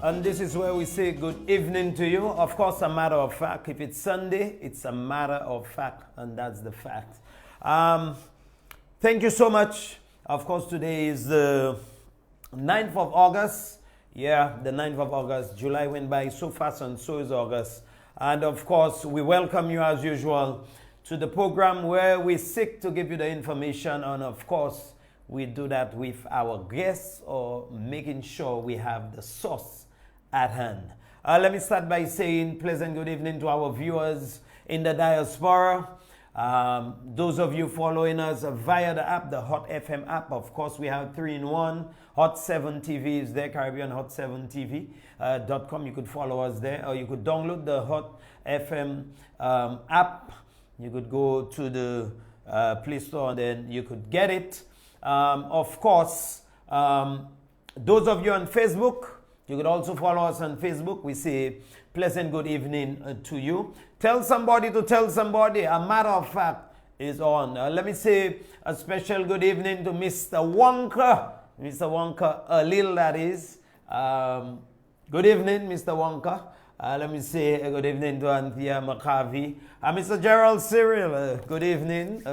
And this is where we say good evening to you. Of course, a matter of fact. If it's Sunday, it's a matter of fact, and that's the fact. Thank you so much. Of course, today is the 9th of August. Yeah, the 9th of August. July went by so fast, and so is August. And of course, we welcome you as usual to the program where we seek to give you the information. And of course, we do that with our guests or making sure we have the source at hand. Let me start by saying pleasant good evening to our viewers in the diaspora. Those of you following us via the app, the Hot FM app. Of course, we have 3-in-1. Hot 7 TV is there, Caribbean Hot 7 TV.com. You could follow us there, or you could download the Hot FM app. You could go to the Play Store, and then you could get it. Of course, those of you on Facebook, you could also follow us on Facebook. We say pleasant good evening to you. Tell somebody to tell somebody. A matter of fact is on. Let me say a special good evening to Mr. Wonka. Mr. Wonka, Lil, that is. Good evening, Mr. Wonka. Let me say good evening to Anthea McCarvey. Mr. Gerald Cyril, good evening.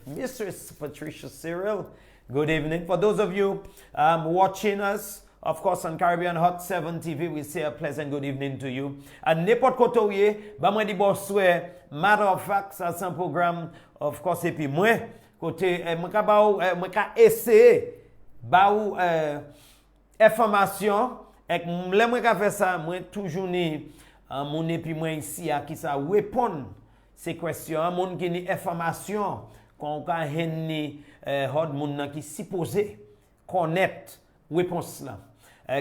Mistress Patricia Cyril, good evening. For those of you watching us, of course, on Caribbean Hot 7 TV, we say a pleasant good evening to you. And n'importe kote ou ye, ba mwen di boswe, matter of fact, ça c'est un programme, of course, et puis moi, côté, mwen ka essayer, ba ou information, et mwen ka fait ça, mwen toujours ni, mon et puis moi ici, à qui ça répond ces questions, mon qui ni information, qu'on ka hen ni, hod moun qui supposé connaître réponse là.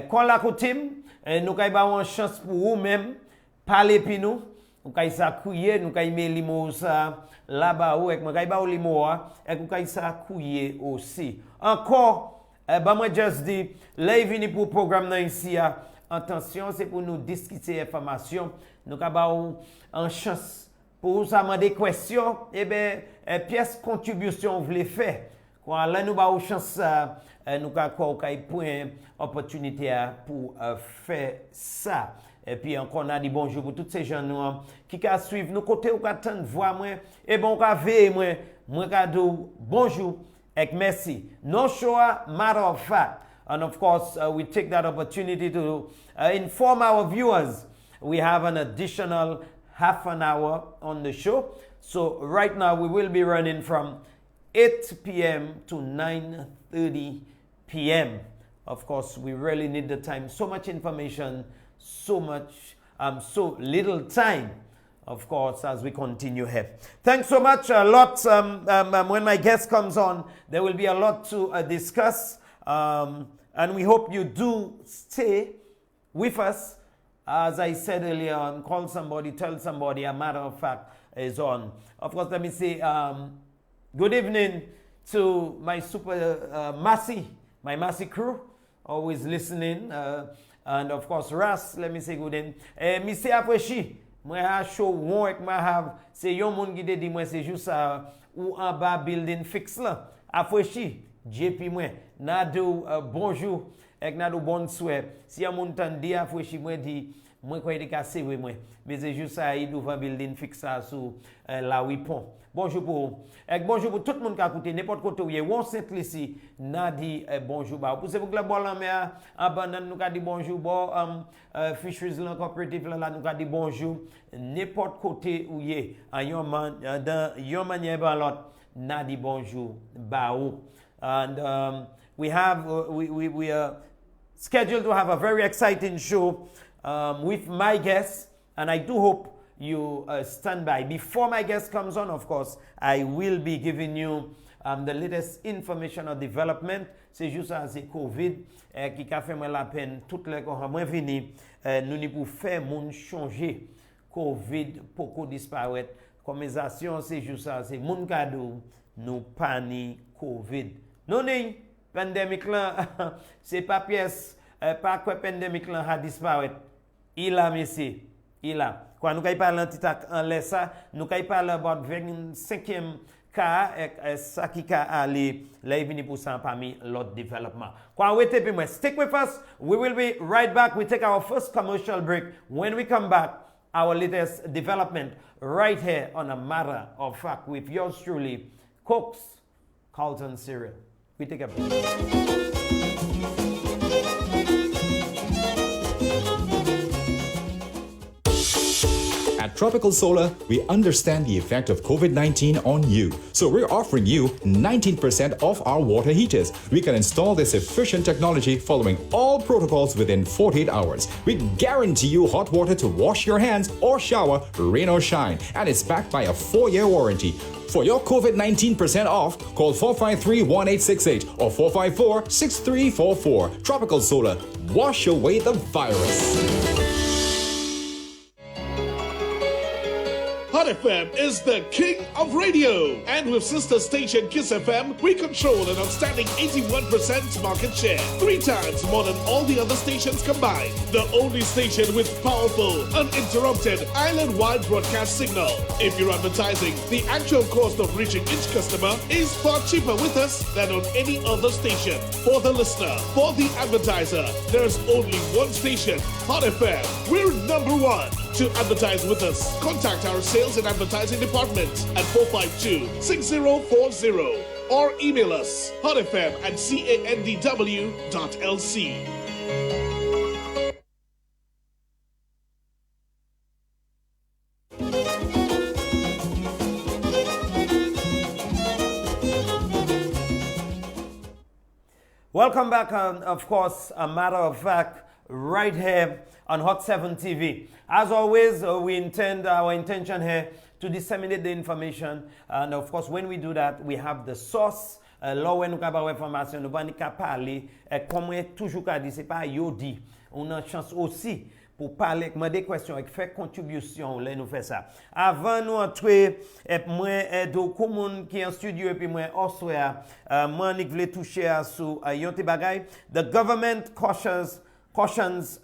Quand la coutume, nous avons une chance pour vous-même, parler pour nous, nous avons ça couiller, nous avons mis limo ça là-bas, et nous avons limo, et nous avons ça couiller aussi. Encore, moi juste dit, là il vient pour le programme ici, attention, c'est pour nous discuter information, nous avons une chance pour vous demander des questions, et bien, pièce contribution vous voulez faire. Quand là nous avons une chance, nous avons une opportunité pour faire ça. Et puis encore on a dit bonjour pour tous ces gens qui suivent nous côté ou attendre voir moi et bon ka veiller moi ka do bonjour et merci. No show matter of fact. And of course we take that opportunity to inform our viewers we have an additional half an hour on the show. So right now we will be running from 8 p.m. to 9:30 p.m. Of course, we really need the time. So much information, so little time, of course, as we continue here. Thanks so much. A lot, when my guest comes on, there will be a lot to discuss. And we hope you do stay with us. As I said earlier on, call somebody, tell somebody, a matter of fact is on. Of course, let me say good evening to my super my Massey crew, always listening. And of course, Ras, let me say good evening. Missy Afweshi, moi ha show one ek ma have, c'est yon moun qui dit moi c'est juste ou en bas building fixe là. Afweshi, JP moi, nado bonjour, ek nado bonne souhait. Si yon moun tan di Afweshi moi dit moi quoi il cassé oui moi, mais c'est juste ça il devant building fixe ça sur la Wipon. Bonjour pour bonjour pour tout le monde qui a écouté n'importe côté où il y a on saint ici n'a dit bonjour ba pour c'est pour que la bolle en mer abandonne nous a dit bonjour bon fisheries cooperative là nous a dit bonjour n'importe côté où il y a dans yon manière ba l'autre n'a dit bonjour ba ou. And we are scheduled to have a very exciting show with my guests, and I do hope you stand by. Before my guest comes on, of course, I will be giving you the latest information or development. C'est juste ça, c'est COVID qui a fait la peine. Toutes les gens qui venus, nous n'y pouvons faire moun changer. COVID, beaucoup disparaître. Conversation, c'est juste ça, c'est moun cadeau, nous panique COVID. Non, non, pandémique là, c'est pas pièce, pas quoi pandémique là a disparaître. Il a, monsieur, il a. Quand nous parlons en laisse ça, nous parlons about 25e ça qui a allé là vini pour ça parmi l'autre développement. Stick with us. We will be right back. We take our first commercial break. When we come back, our latest development right here on A Matter of Fact with yours truly, Coaks Carlton Cyril. We take a break. At Tropical Solar, we understand the effect of COVID-19 on you. So we're offering you 19% off our water heaters. We can install this efficient technology following all protocols within 48 hours. We guarantee you hot water to wash your hands or shower, rain or shine. And it's backed by a 4-year warranty. For your COVID-19 % off, call 453-1868 or 454-6344. Tropical Solar, wash away the virus. Hot FM is the king of radio. And with sister station Kiss FM, we control an outstanding 81% market share. 3 times more than all the other stations combined. The only station with powerful, uninterrupted, island-wide broadcast signal. If you're advertising, the actual cost of reaching each customer is far cheaper with us than on any other station. For the listener, for the advertiser, there's only one station, Hot FM. We're number 1. To advertise with us, contact our sales and advertising department at 452-6040 or email us hotfm@candw.lc. Welcome back on, of course, A Matter of Fact, right here on Hot 7 TV. As always, our intention here to disseminate the information. And of course, when we do that, we have the source. Là où nous avons information, nous allons parler. Comme toujours dit, c'est pas yodi. On a une chance aussi pour parler, avec des questions, et faire contribution. Là, nous fait ça. Avant nous entrer, moi, donc, monde qui est en studio, et puis moi, Oswea, moi, je voulais toucher sur Yonte Bagay. The government cautions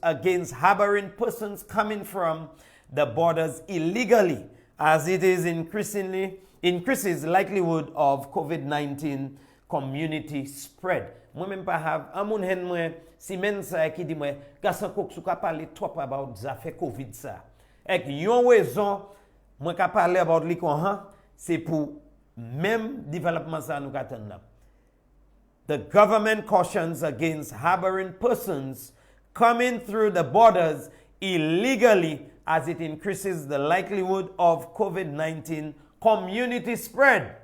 against harboring persons coming from the borders illegally, as it is increases likelihood of COVID-19 community spread. Moi-même pas have amoun hen moi si men sa qui dit moi garçon Coaks sou ka parler trop about ça fait COVID ça. Et yon raison moi ka parler about li kon c'est pour même développement ça nous attend là. The government cautions against harboring persons coming through the borders illegally as it increases the likelihood of COVID-19 community spread.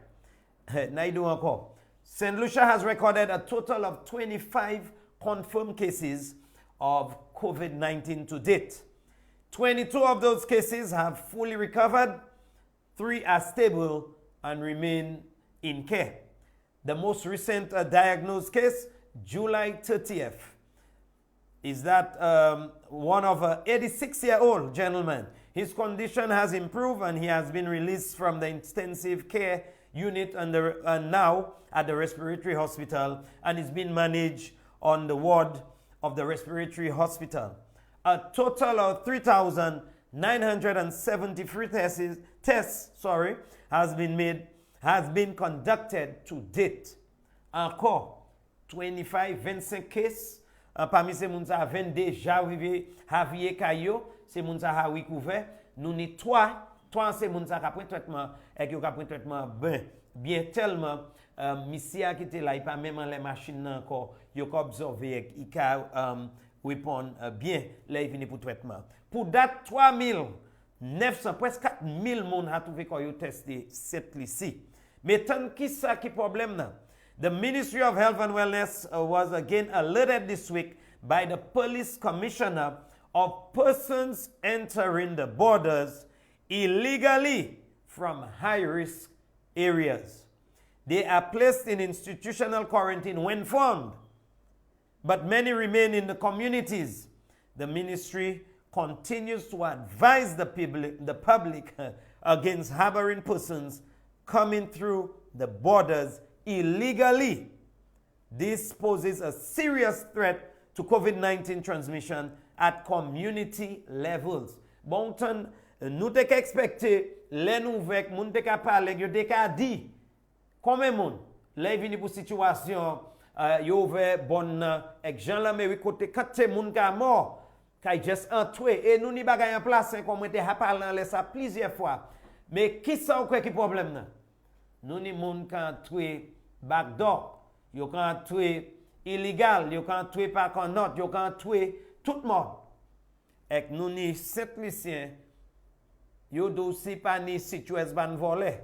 St. Lucia has recorded a total of 25 confirmed cases of COVID-19 to date. 22 of those cases have fully recovered, 3 are stable and remain in care. The most recent diagnosed case, July 30th, is that one of an 86-year-old gentleman. His condition has improved and he has been released from the intensive care unit and now at the respiratory hospital and is being managed on the ward of the respiratory hospital. A total of 3,973 tests has been conducted to date. Encore 25 cases. Parmi ces moun sa 20 déjà arrivé Javier Kayo, c'est moun sa ha recouvert. Nous ni 3 c'est moun sa ka prend traitement et qui ka prend traitement bien tellement Misia qui était là il pas même les machines encore, yo ka observer il ka répondre bien là il vient pour traitement. Pour date 3,900 presque 4,000 moun a trouvé ko yo testé cette ici. Mais tant qui ça qui problème là? The Ministry of Health and Wellness was again alerted this week by the police commissioner of persons entering the borders illegally from high-risk areas. They are placed in institutional quarantine when found, but many remain in the communities. The ministry continues to advise the public against harboring persons coming through the borders illegally. This poses a serious threat to COVID-19 transmission at community levels. Bon, nous te expecté, les nouvelles, moun te ka parler, yo te ka dit, Combien de monde? Là, il vient pour situation, il ouvert bonne, et Jean l'Amérique, côté 4 monde qui est mort, qui juste entré, et nous n'y bagaille en place, comme on était parlé ça plusieurs fois. Mais qui ça ou quoi qui problème là? Nous n'y monde qui entré backdoor, ils ont entré illégal, ils ont entré par contre, ils ont entré tout le monde. Et nous n'y 7 lycéens, ils ont aussi pas ni situé ban volé.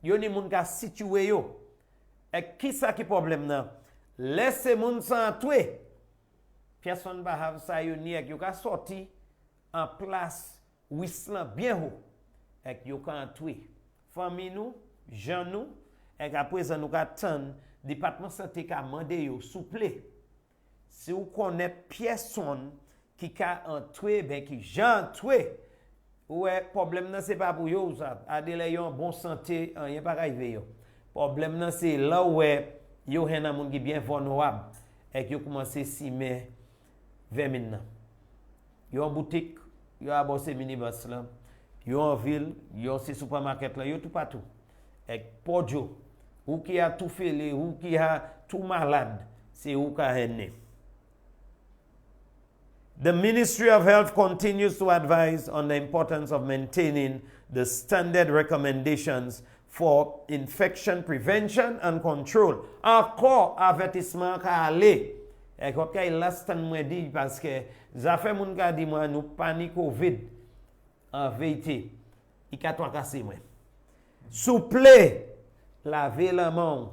Ils ni monde qui situé yo. Et qui ça qui problème là? Laissez moun sans tuer. Personne va have ça yo ni yo ka sorti en place wislan bien haut. Et yo kan tuer. Famille nous, gens nous, et après ça nous ka tan département santé ka mandé yo souple. Si vous connaissez personne qui ka en tuer ben qui gens tuer. Ouais, problème nan c'est pas pour yo ça. Adele yo en bonne santé, rien pas arrivé yo. Problème nan c'est là où yo hen nan moun qui bien vulnérable et yo commencé simer vers maintenant. Yo en boutique, yo a bossé minibus là. Yo en ville, yo c'est supermarket là, yo tout partout. Et pojo ou qui a tout fêlé, ou qui a tout malade, c'est ou ka hen. The Ministry of Health continues to advise on the importance of maintaining the standard recommendations for infection prevention and control. Encore avertissement ka aller. Et quand il last temps moi dit parce que ça fait moun ka dit moi nous panique Covid en vérité. Il ka toi casser moi. Souple laver la main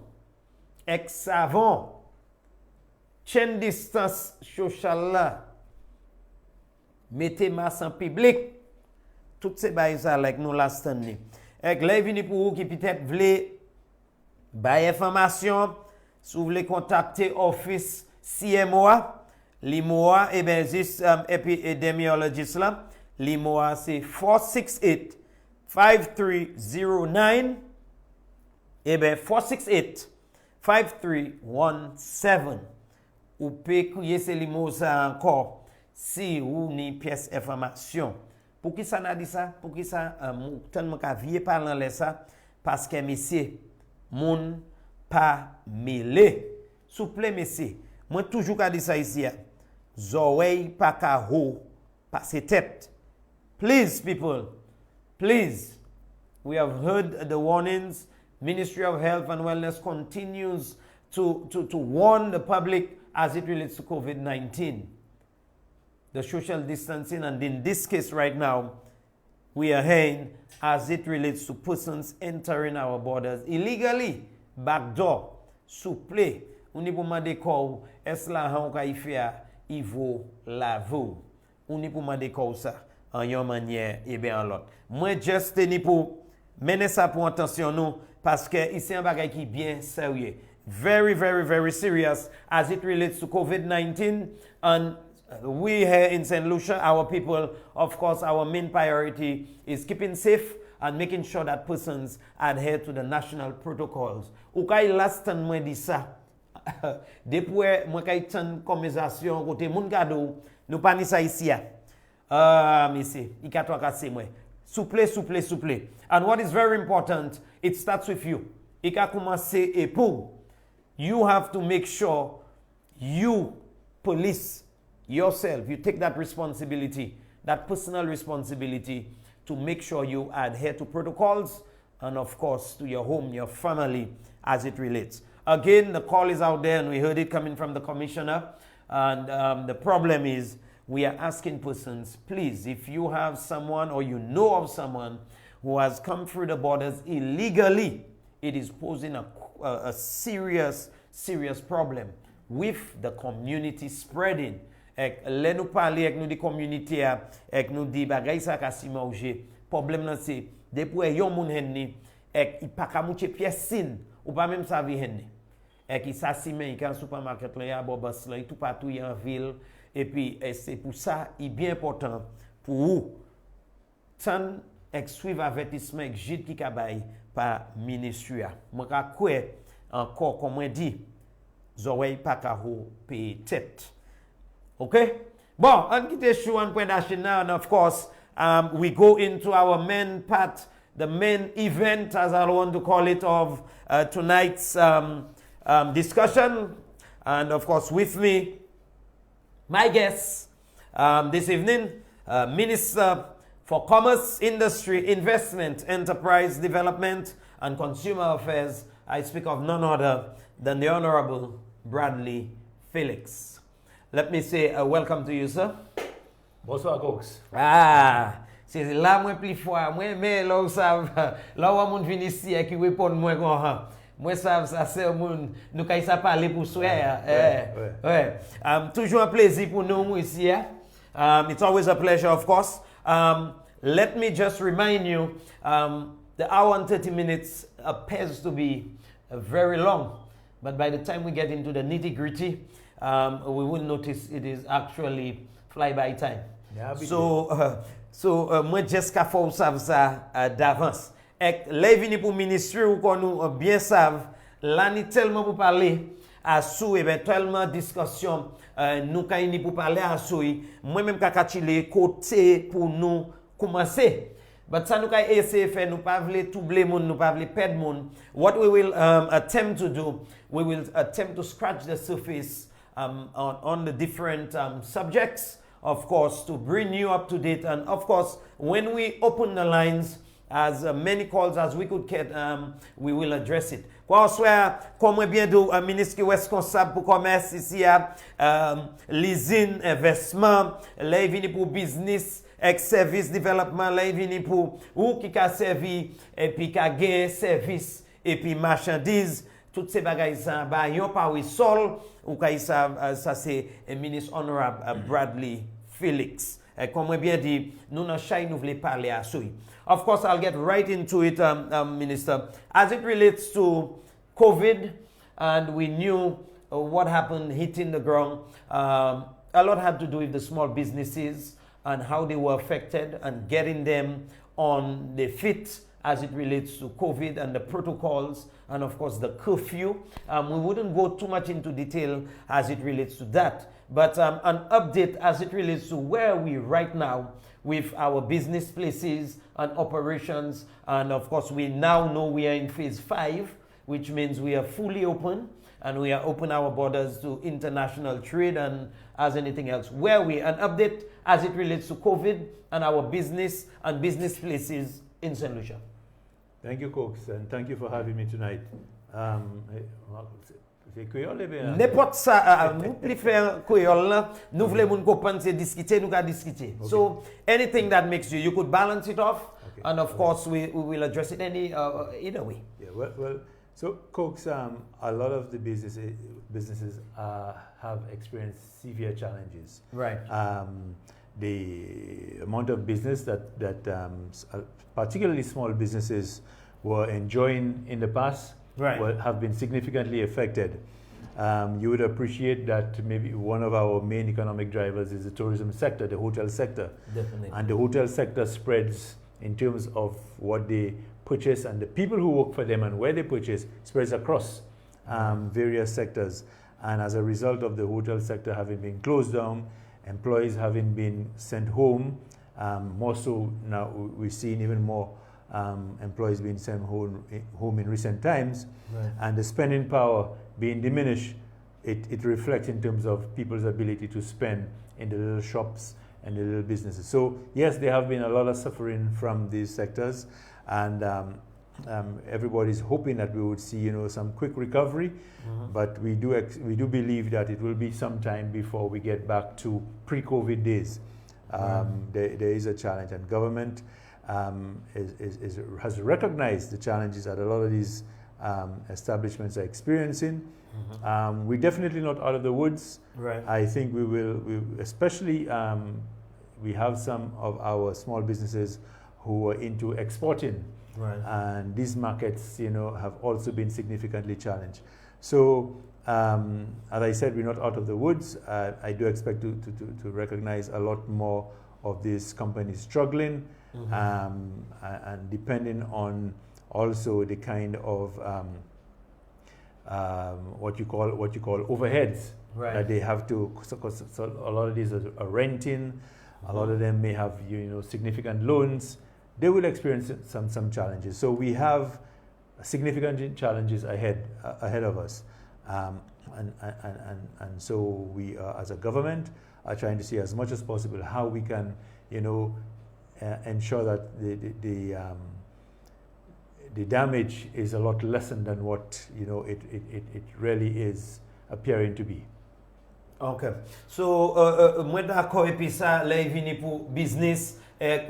avec savon. Chain distance social là. Mettez masse en public. Toutes ces bails ça like nous last temps ni. Et là vini pour vous qui peut-être voulez bailler information, si vous voulez contacter office CMOA, l'IMOA et ben juste epidemiologist là, l'IMOA c'est 468 5309 et ben 468 5317. Ou peut crier c'est l'IMOA ça encore si vous ni pièce information. Pour qui ça n'a dit ça? Pour qui ça tellement qu'a vieux parlant là ça parce que monsieur moun pas mêlé. Souple monsieur. Moi toujours qu'a dit ça ici. Zoey pas ka ho passer tête. Please people. Please. We have heard the warnings. Ministry of Health and Wellness continues to warn the public as it relates to COVID-19. The social distancing, and in this case right now, we are hearing as it relates to persons entering our borders illegally, backdoor, souple, uni pou mande kou, es la han ka ifea, ivo lavo. Uni pou mande kou sa, en yon manière, et bien en l'autre. Moi, just ni pou mener ça pour attention nous, parce que ici un bagay qui bien sérieux. Very, very, very serious as it relates to COVID-19 and we here in St. Lucia, our people, of course, our main priority is keeping safe and making sure that persons adhere to the national protocols. Ou kay last time moi dit ça, depuis moi kay tan conversation côté moun gado, nous pas ni ça ici. Monsieur, il ka toi casser moi. Souple, souple, souple. And what is very important, it starts with you. Il ka commencer et pour you have to make sure you police yourself, you take that responsibility, that personal responsibility to make sure you adhere to protocols and of course to your home, your family as it relates. Again, the call is out there and we heard it coming from the commissioner and the problem is we are asking persons, please, if you have someone or you know of someone who has come through the borders illegally, it is posing a serious problem with the community spreading. Là nous parler avec nous des communautés avec nous dit bagay ça ka si manger problème là c'est depuis yon moun henni et il pas ka mouche pièce sin ou pas même ça vi henni et qui ça si men quand supermarket là ya bobas là tout partout en ville et puis c'est pour ça il bien important pour vous tant suivre avertissement avec Gide qui ka bay par ministère moi ka quoi encore comme on dit zoey pas ka ho payer tête. Okay? Bon, on quitte show and point now, and of course, we go into our main part the main event, as I want to call it, of tonight's discussion. And of course, with me, my guest this evening, Minister for Commerce, Industry, Investment, Enterprise Development, and Consumer Affairs. I speak of none other than the Honorable Bradley Felix. Let me say welcome to you, sir. Bonsoir, Coaks. C'est là moi plus fois moi mais là vous savez là où mon vient ici qui répond moi comme moi ça c'est mon nous quand ça parler pour soi toujours un plaisir pour nous ici. It's always a pleasure, of course. Let me just remind you, the hour and 30 minutes appears to be very long, but by the time we get into the nitty-gritty, we will notice it is actually fly-by time. Yeah, So, moi, just qu'à faire ça d'avance. Et les vini pour ministre ou qu'on nous bien savent, là, ni tellement pour parler à sous éventuellement discussion, nous quand ni pour parler à sous, moi-même qu'à les côté pour nous commencer. But ça nous quand essayer faire, nous pas vle troubler monde, nous pas vle perdre monde. What we will attempt to do, we will attempt to scratch the surface on the different subjects. Of course, to bring you up to date. And of course, when we open the lines, as many calls as we could get, we will address it. Kwa oswa, comme bien do, ministre qui est responsable pour commerce ici, leasing, investment, là il vient pour business, ex-service development, là il vient pour ou qui a servi, et puis qui a gagné service, et puis marchandises. Toutes ces bagailles ça ba yon pa oui sol ou ka ça c'est ministre honorable Bradley Felix. Comme bien dit, nous nan chay nous voulons parler à soi. Of course, I'll get right into it, Minister. As it relates to COVID, and we knew what happened hitting the ground, a lot had to do with the small businesses and how they were affected and getting them on the feet as it relates to COVID and the protocols and of course the curfew. We wouldn't go too much into detail as it relates to that, but an update as it relates to where we right now with our business places and operations. And of course we now know we are in phase 5, which means we are fully open and we are open our borders to international trade and as anything else. Where we an update as it relates to COVID and our business and business places in St. Lucia. Thank you, Coaks, and thank you for having me tonight. C'est créole, bien. N'importe ça, nous préférons créole, nous voulons comprendre, c'est discuter, nous allons discuter. Okay. So anything that makes you could balance it off, okay. And of course we will address it either way. Yeah, well, so Coaks, a lot of the businesses have experienced severe challenges. Right. The amount of business that particularly small businesses were enjoying in the past have been significantly affected. You would appreciate that maybe one of our main economic drivers is the tourism sector, the hotel sector. Definitely. And the hotel sector spreads in terms of what they purchase and the people who work for them and where they purchase spreads across various sectors. And as a result of the hotel sector having been closed down, employees having been sent home, more so now we're seeing even more employees being sent home in recent times, and the spending power being diminished, it reflects in terms of people's ability to spend in the little shops and the little businesses. So yes, there have been a lot of suffering from these sectors, and everybody's hoping that we would see some quick recovery, but we do believe that it will be some time before we get back to pre-COVID days. There is a challenge, and government has recognized the challenges that a lot of these establishments are experiencing. We're definitely not out of the woods. Right. I think we will, especially we have some of our small businesses who are into exporting. Right. And these markets, have also been significantly challenged. So, as I said, we're not out of the woods. I do expect to recognize a lot more of these companies struggling, and depending on also the kind of what you call overheads that they have to. So a lot of these are renting. A lot of them may have significant loans they will experience some challenges. So we have significant challenges ahead of us. And so we, as a government, are trying to see as much as possible how we can, ensure that the damage is a lot lessened than what it really is appearing to be. Okay. So moi d'accord et puis ça là vini pour business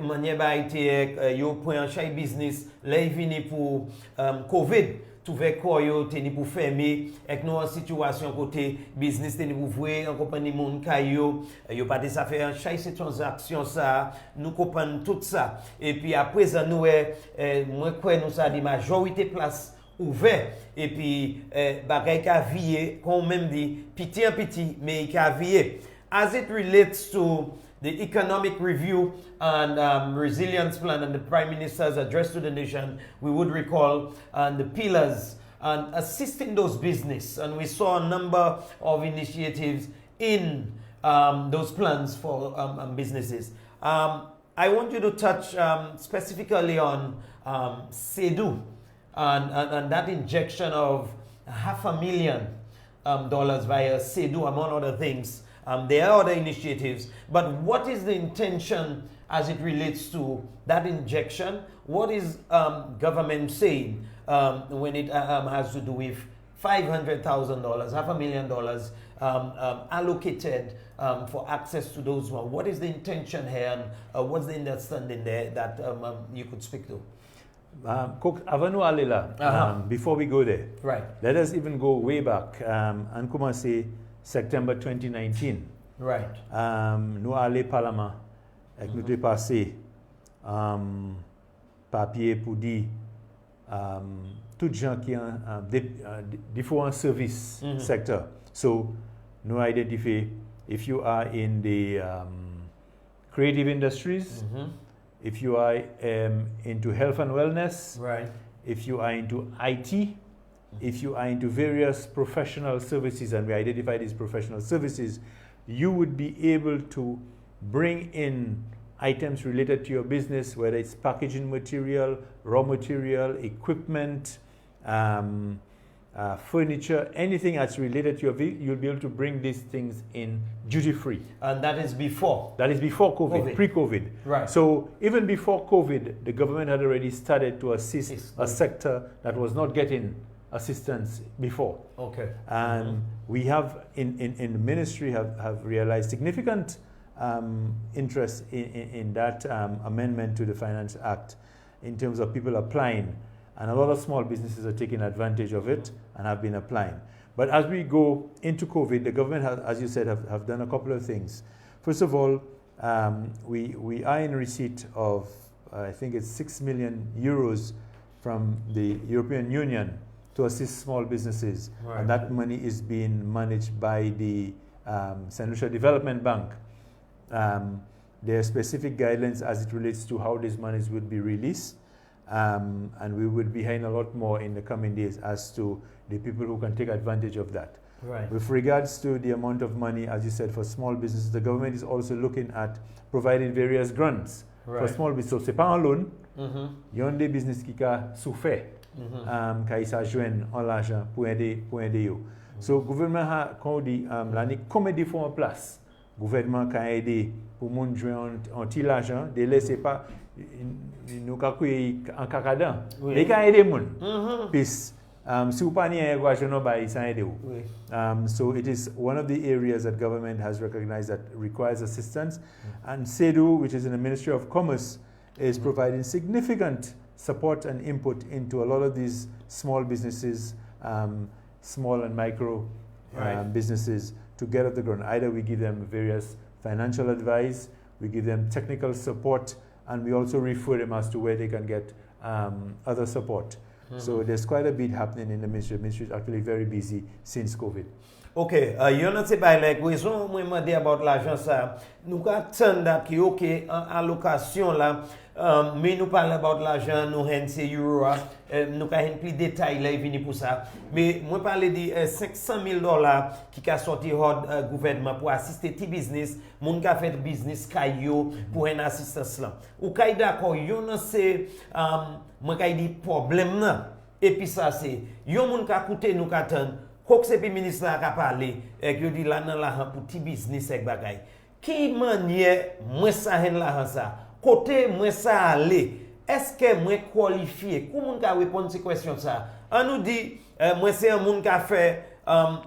manière ba été yo point chaque business là vini pour COVID tout fait quoi yo teni pour fermer avec nous en situation côté business teni pour voir en compagnie monde kayo yo pas ça faire chaque transaction ça nous comprendre tout ça et puis après ça nous moi quoi nous ça dit majorité place ouvert et puis bagay ka vié comme même dit petit à petit mais ka vié as it relates to the economic review and resilience plan and the Prime Minister's address to the nation, we would recall the pillars and assisting those business. And we saw a number of initiatives in those plans for businesses. I want you to touch specifically on SEDU and that injection of $500,000 via SEDU, among other things. There are other initiatives, but what is the intention as it relates to that injection? What is government saying when it has to do with $500,000, $500,000 allocated for access to those ones? What is the intention here, and what's the understanding there that you could speak to? Cook Avanu Alila, before we go there, right? Let us even go way back and come and say September 2019. Right. Nous allons Parlement avec nous dépasser papier pour dire tous gens qui ont différents services secteurs. So nous identify if you are in the creative industries, if you are into health and wellness, right. If you are into IT, if you are into various professional services, and we identify these professional services, you would be able to bring in items related to your business, whether it's packaging material, raw material, equipment, furniture, anything that's related to your vehicle, you'll be able to bring these things in duty-free. And that is before? That is before COVID. Pre-COVID. Right. So even before COVID, the government had already started to assist a sector that was not getting assistance before. Okay. And we have in the ministry have realized significant interest in that amendment to the Finance Act in terms of people applying, and a lot of small businesses are taking advantage of it and have been applying. But as we go into COVID, the government has, as you said, have done a couple of things. First of all, we are in receipt of I think it's 6 million euros from the European Union to assist small businesses, right. And that money is being managed by the St. Lucia Development Bank. There are specific guidelines as it relates to how these monies would be released, and we will be hearing a lot more in the coming days as to the people who can take advantage of that. Right. With regards to the amount of money, as you said, for small businesses, the government is also looking at providing various grants for small business. So, c'est pas un loan. Il y a des business qui ont souffert. Quand ils s'ajouent en l'argent pour aider yo. So, gouvernement a, quand on dit, l'année, combien de fois en place, gouvernement a aidé pour moun jouer en petit l'argent, de laisser pas, nous kakouye en kakadan. Ils ont aidé moun. Puis, si vous pas ni un argent, ils ont aidé. So, it is one of the areas that government has recognized that requires assistance. And SEDU, which is in the Ministry of Commerce, is providing significant support and input into a lot of these small businesses, small and micro businesses to get off the ground. Either we give them various financial advice, we give them technical support, and we also refer them as to where they can get other support. So there's quite a bit happening in the ministry. The ministry is actually very busy since COVID. Ok, yon nan se bay lek, wèzon mwen mande about l'argent sa, nou ka tèn dat ki ok, an alokasyon la, mais nous parlons about l'argent, nous c'est euro, nous avons plus de détails là, vini pour ça. Mais moi parler de $500,000 qui a sorti le gouvernement pour assister petit business, moun ka fait business kayo pour une assistance là. Ou kay d'accord, yon c'est moi kay di problème là. Et puis ça c'est yon moun ka coûter nous ka tan, Coaks et ministre là ka parler et que dit là nan l'argent pour petit business avec bagay. Qui manière moi ça hen l'argent ça? Côté moi ça aller, est-ce que moi qualifié? Comment on peut répondre à cette question ça? On nous dit moi c'est un monde qui a fait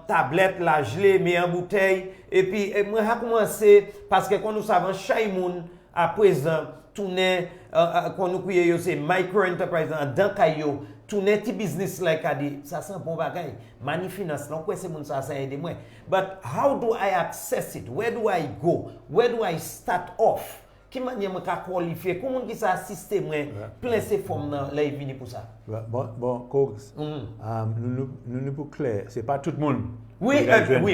tablette la gelée mais en bouteille et puis moi a commencé parce que quand nous savons chaque monde à présent tourner quand nous crions c'est micro enterprise dans caillou tourner petit business like a dit ça c'est un bon bagage mani finance donc quoi c'est monde ça aider moi but how do I access it? Where do I go? Where do I start off? Qui manière me ka qualifier comment qui ça assister moi plein ces formes dans les vini pour ça bon Coaks nous pour clair c'est pas tout le monde oui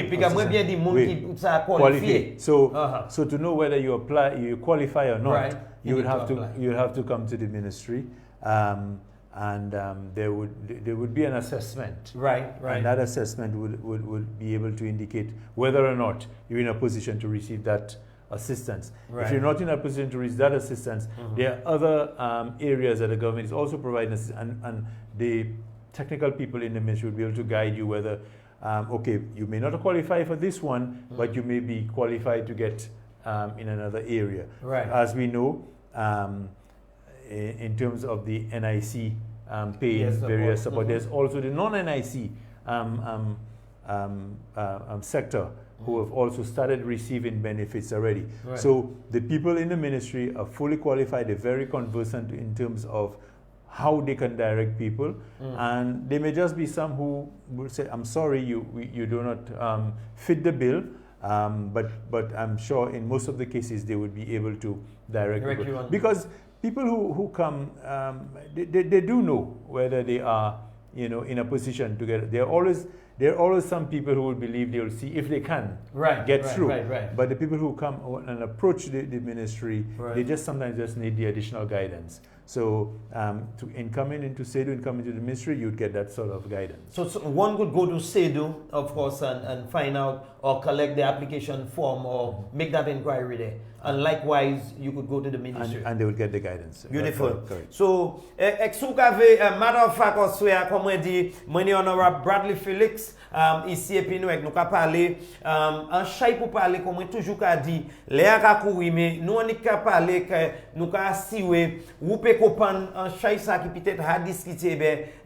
puis moi bien dit monde qui ça qualifié so to know whether you qualify or not right. you would have to come to the ministry and there would be an assessment right and that assessment would be able to indicate whether or not you're in a position to receive that assistance. Right. If you're not in a position to reach that assistance, there are other areas that the government is also providing assistance, and the technical people in the ministry will be able to guide you whether, okay, you may not qualify for this one, but you may be qualified to get in another area. Right. As we know, in terms of the NIC paying various support, there's also the non-NIC sector who have also started receiving benefits already. Right. So the people in the ministry are fully qualified, they're very conversant in terms of how they can direct people, and there may just be some who will say, I'm sorry, you do not fit the bill, but I'm sure in most of the cases they would be able to direct people. Because people who come, they do know whether they are in a position to get, there are always some people who will believe they will see if they can get through. Right. But the people who come and approach the ministry, they sometimes just need the additional guidance. So in coming into SEDU and coming to the ministry, you'd get that sort of guidance. So one could go to SEDU, of course, and find out or collect the application form or make that inquiry there. And likewise, you could go to the ministry. And they will get the guidance. Beautiful. Correct. So, matter of fact, comme on dit, mon honorable Bradley Felix, ici, et puis nous avons parlé, en chai pour parler, comme on toujours dit, les akakoui, mais nous on a parlé que nous avons siwe, ou peut comprendre en chai ça qui peut-être a discuté,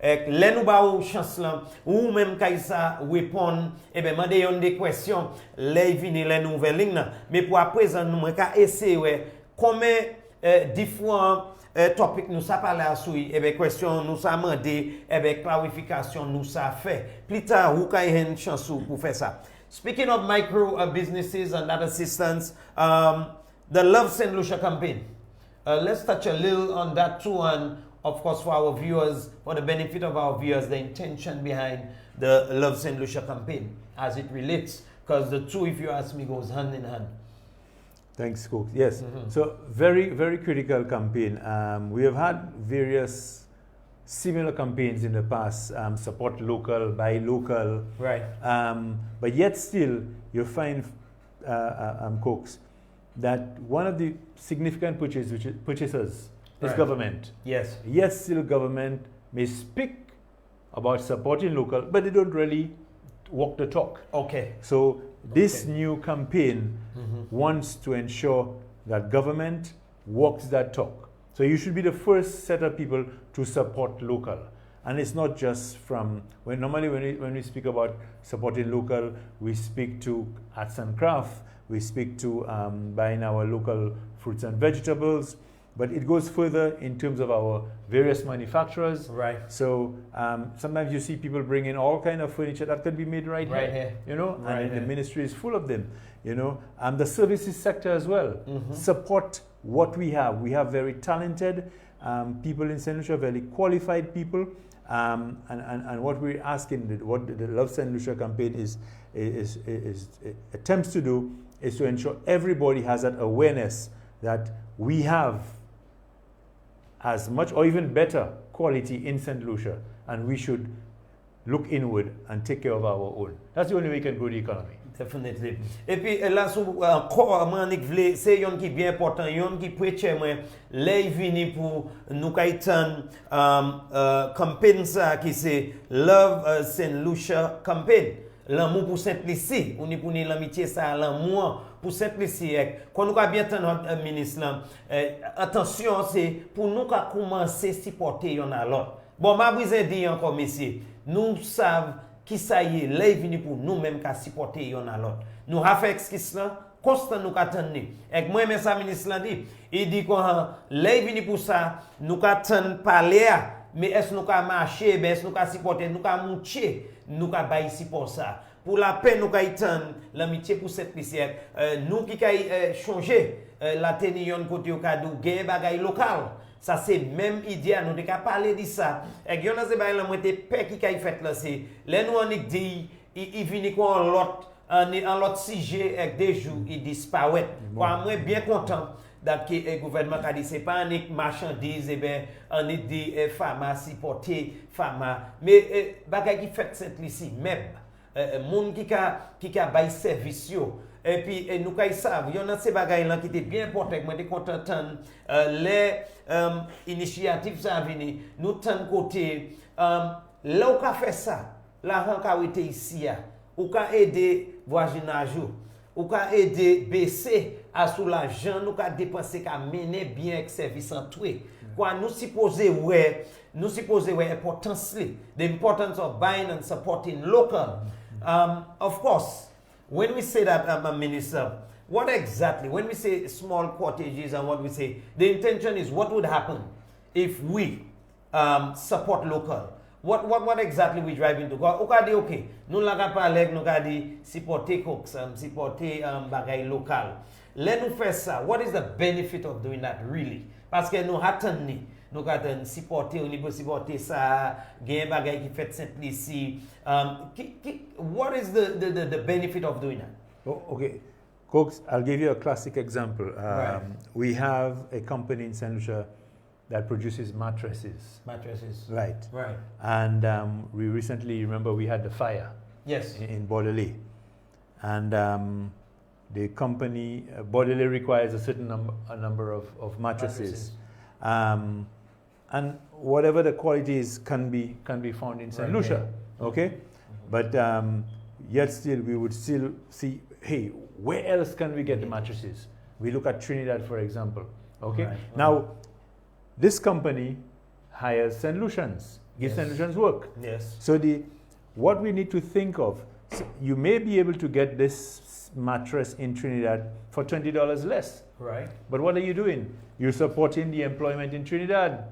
les nous ba chance là, ou même quand ça répond, mande yon des questions, les vini les nouvelles lignes, mais pour à présent, nous essayer combien différents topics nous ça parler à sous question nous ça demandé clarification nous ça fait plus tard ou kay une chance pour faire ça. Speaking of micro businesses and that assistance, the Love St. Lucia campaign, let's touch a little on that too, and of course for our viewers, for the benefit of our viewers, the intention behind the Love St. Lucia campaign as it relates, because the two, if you ask me, goes hand in hand. Thanks, Coaks. Yes. So very, very critical campaign. We have had various similar campaigns in the past, support local, buy local. Right. But yet still, you find, Coaks, that one of the significant purchasers is government. Yes. Yet still government may speak about supporting local, but they don't really walk the talk. Okay. So this new campaign wants to ensure that government walks that talk. So you should be the first set of people to support local. And it's not just from, when we speak about supporting local, we speak to arts and craft, we speak to buying our local fruits and vegetables, but it goes further in terms of our various manufacturers. Right. So sometimes you see people bring in all kind of furniture that can be made right here. And the ministry is full of them. And the services sector as well. Support what we have. We have very talented people in St. Lucia, very qualified people, And what we're asking, what the Love St. Lucia campaign is attempts to do, is to ensure everybody has that awareness that we have as much or even better quality in St. Lucia, and we should look inward and take care of our own. That's the only way we can grow the economy. Definitely. Et puis là encore moi c'est yon qui bien important, yon qui prêche moi les vini pour nous kaitan campaign ça qui c'est Love St. Lucia campaign. L'amour pour Saint-Lucie, on est pour l'amitié ça l'amour pour Saint-Lucie. Quand nous avons bien entendu notre ministre attention c'est pour nous commencer à supporter yon à l'autre. Bon, ma brise dit encore messieurs, nous savons qui ça y est, là vini pour nous-mêmes qu'à supporter yon à l'autre. Nous avons fait excuse là, constant nous attendre. Et moi même ça ministre l'a dit, il dit qu'on là vini pour ça, nous attendre parler, mais est-ce nous ka marcher, ben est-ce nous ka supporter, nous ka monter, nous ka bailler support ça. Pour la paix nous ka attendre l'amitié pour cette lycée, nous qui ka changer la tenir yon côté au cas d'ou gain bagay local. Ça c'est même idée nous devons parler de ça et yon a se ba la moitié paix qui kay fait là c'est les nous on dit il vient quoi en l'autre sujet avec des jours il disparaît moi bien content que le gouvernement a dit c'est pas une marchandise et ben on est des pharmacie porter pharma mais bagay qui fait cette ici même monde qui a bail service yo. Et puis nous kay savent il y en a ces bagailles là qui étaient bien important moi j'étais content les initiatives ça venir nous tant côté là où ka fait ça l'argent ka été ici ou ka aider voisinage ou ka aider baisser à sous l'argent nous ka dépenser ka mener bien avec service en tout quoi nous supposer importance the importance of buying and supporting local of course. When we say that, Minister, what exactly, when we say small cottages and what we say, the intention is what would happen if we support local? What exactly we driving to? Okay, nous l'avons parlé, nous avons dit supporter Coaks, supporter bagay local. Let nous faire ça. What is the benefit of doing that really? Parce que nous attendons. Nous avons supporter au niveau supporter ça, gain bagay qui fait simple ici. What is the benefit of doing that? Oh, okay, Coaks, I'll give you a classic example. Right. We have a company in St. Lucia that produces mattresses. Mattresses. Right. Right. And we recently, remember, we had the fire. Yes. In Bordelais. And the company, Bordelais requires a certain number of mattresses. And whatever the quality is can be found in St. Lucia, okay? But yet still we would still see, hey, where else can we get the mattresses? We look at Trinidad, for example, okay? Right. Now, this company hires St. Lucians, gives St. Lucians work. Yes. So what we need to think of, you may be able to get this mattress in Trinidad for $20 less. Right. But what are you doing? You're supporting the employment in Trinidad.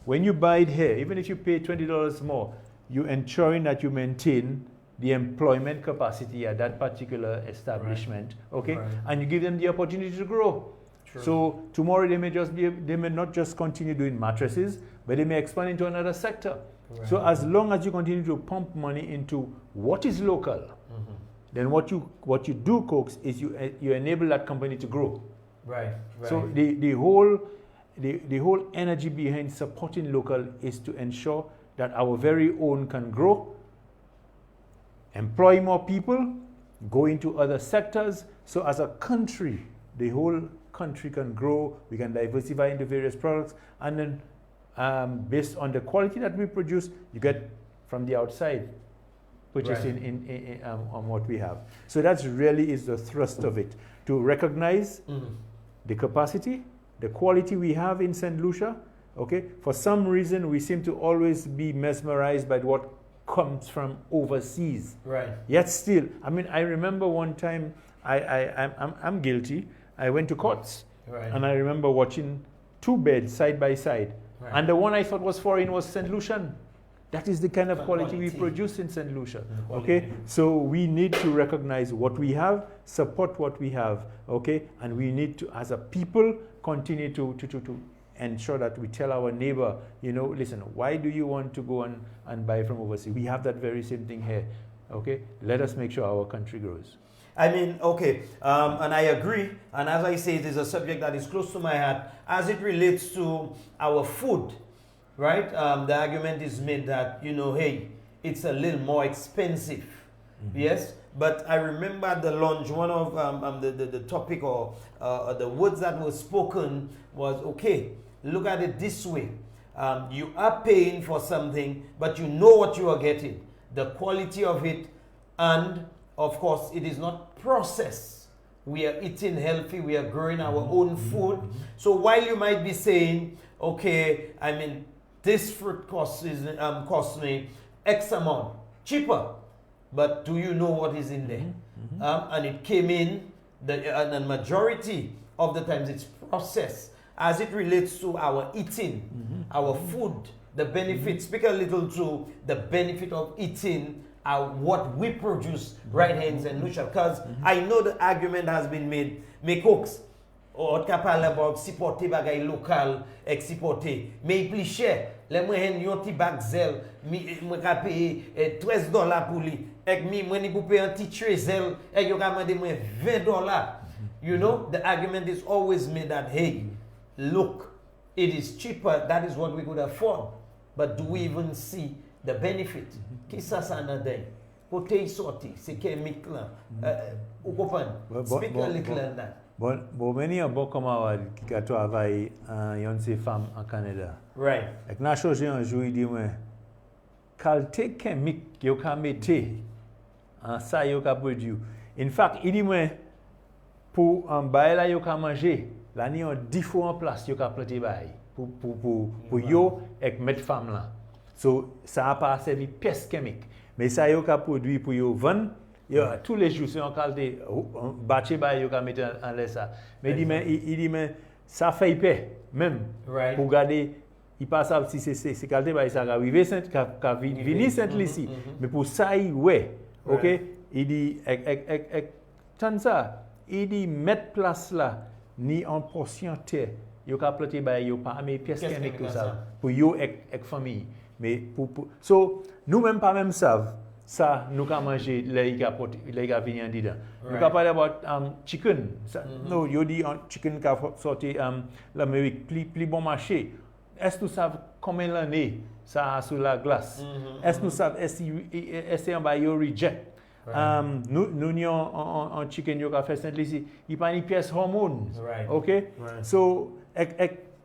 When you buy it here, even if you pay $20 more, you're ensuring that you maintain the employment capacity at that particular establishment, okay? Right. And you give them the opportunity to grow. True. So tomorrow they may not just continue doing mattresses, but they may expand into another sector. Right. So as long as you continue to pump money into what is local, then what you do, Coaks, is you enable that company to grow. Right. So the whole energy behind supporting local is to ensure that our very own can grow, employ more people, go into other sectors. So as a country, the whole country can grow, we can diversify into various products, and then based on the quality that we produce, you get from the outside purchasing on what we have. So that's really is the thrust of it, to recognize the capacity, the quality we have in St. Lucia. Okay, for some reason we seem to always be mesmerized by what comes from overseas. Right. Yet still, I mean, I remember one time I'm guilty. I went to Courts, and I remember watching two beds side by side, and the one I thought was foreign was St. Lucian. That is the kind of quality we produce in St. Lucia. Okay, so we need to recognize what we have, support what we have. Okay, and we need to, as a people, continue to ensure that we tell our neighbor, listen, why do you want to go and buy from overseas? We have that very same thing here. Okay, let us make sure our country grows. I mean, okay, and I agree. And as I say, it is a subject that is close to my heart as it relates to our food, right? The argument is made that, hey, it's a little more expensive. Mm-hmm. Yes, but I remember the lunch, one of the topic or the words that were spoken was, okay, look at it this way. You are paying for something, but you know what you are getting, the quality of it, and of course, it is not processed. We are eating healthy. We are growing our own food. So while you might be saying, okay, I mean, this fruit costs me X amount, cheaper, but do you know what is in there? And it came in, the majority of the times it's processed. As it relates to our eating, our food, the benefits, speak a little to the benefit of eating what we produce right here in St. Lucia, because I know the argument has been made, mais Coaks, on ka parle about supporter bagay local, exporter, mais plus cher. Le mwen yon ti bag zel, mwen ka paye $13 pour li, ek mwen pou paye un ti trezel, ek yo ka mande mwen $20. You know, the argument is always made that, hey, look, it is cheaper, that is what we could afford, but do we even see the benefit? Qui ça nan den? Côté sorti, c'est chimique là. Ou comprendre? Speak a little on that. Bon, many a bon comme avoir qui a travaillé yon ces femmes en Canada. Right. Ek na chose un jour il dit moi qualité chimique yo ka mette en ça yo ka produit. In fact, il dit moi pour en bail là yo ka manger, là ni on 10 fois en place yo ka planter bail pour yo ek mettre femme là. So, ça n'a pas servi pièce chimique. Mais ça, il y a produit pour vous vendre. Tous les jours, c'est en qualité, battu, il y a mettre en l'air ça. Mais il dit, mais ça fait paix, même. Right. Pour garder, il passe à si c'est qualité, ça va arriver, venir Saint-Lucie. Mais pour ça, ouais. OK? Il dit, tant ça, il dit, mettre place là, ni en portion terre, il y a planté, il y a pas mes pièces chimiques pour ça. Pour vous, avec famille. Mais so nous-mêmes pas même savent ça nous qu'à manger les gars venir dedans. Nous qu'à parler about chicken. No, you dit chicken qu'a sorti l'Amérique plus bon marché. Est-ce que nous savons combien l'année ça a sur la glace? Est-ce que nous savons est-ce en bas you reject? Nous en chicken yo qu'a fait Saint-Lucie, il pas une pièce hormone. OK? So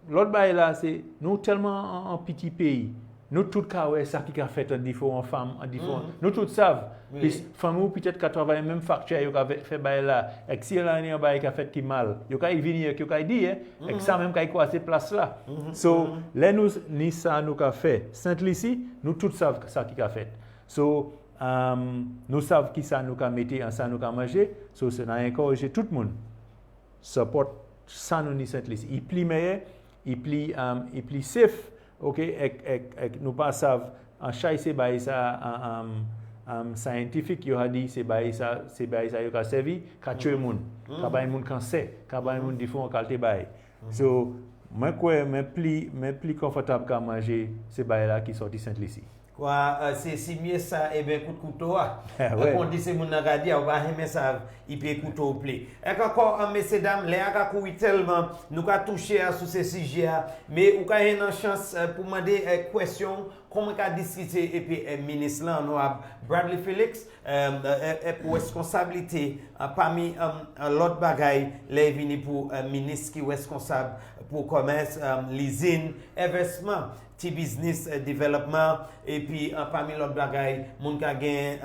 l'autre bail là c'est nous tellement en petit pays. Nous tous cas ça qui a fait en différentes femmes en différents nous tous savent puis femme peut-être qu'à travailler même facture yo fait bail là et si l'année en bail qui a fait qui mal yo ka venir yo ka dire et ça même ka quoi ces place là so les nous ni ça nous qu'a fait Saint-Lucie nous tous savent ça qui a fait so nous savent qui ça nous qu'a mettre en ça nous qu'a manger so c'est encourager tout le monde support ça nous ni Saint-Lucie il plie meilleur il plie safe. OK, nous pas savent en chai c'est bail ça scientifique yo a dit c'est bail ça yo ka servi ka tuer moun ka bail moun cancer ka bail moun différents qualité bail so moi quoi mais plus confortable qu'à manger c'est bail là qui sorti Saint-Lucie. C'est si mieux ça et bien coup de couteau on dit c'est mon nagadi on va aimer ça il peut couteau plaît et encore messieurs dames les aka courir tellement nous ka toucher à sur ces sujets mais ou ka une chance pour demander question comment ka discuter et puis ministre là nous Bradley Felix pour responsabilité parmi l'autre bagaille les vini pour ministre qui responsable pour commerce leasing investissement petit business development et puis parmi l'autre bagaille moun ka gen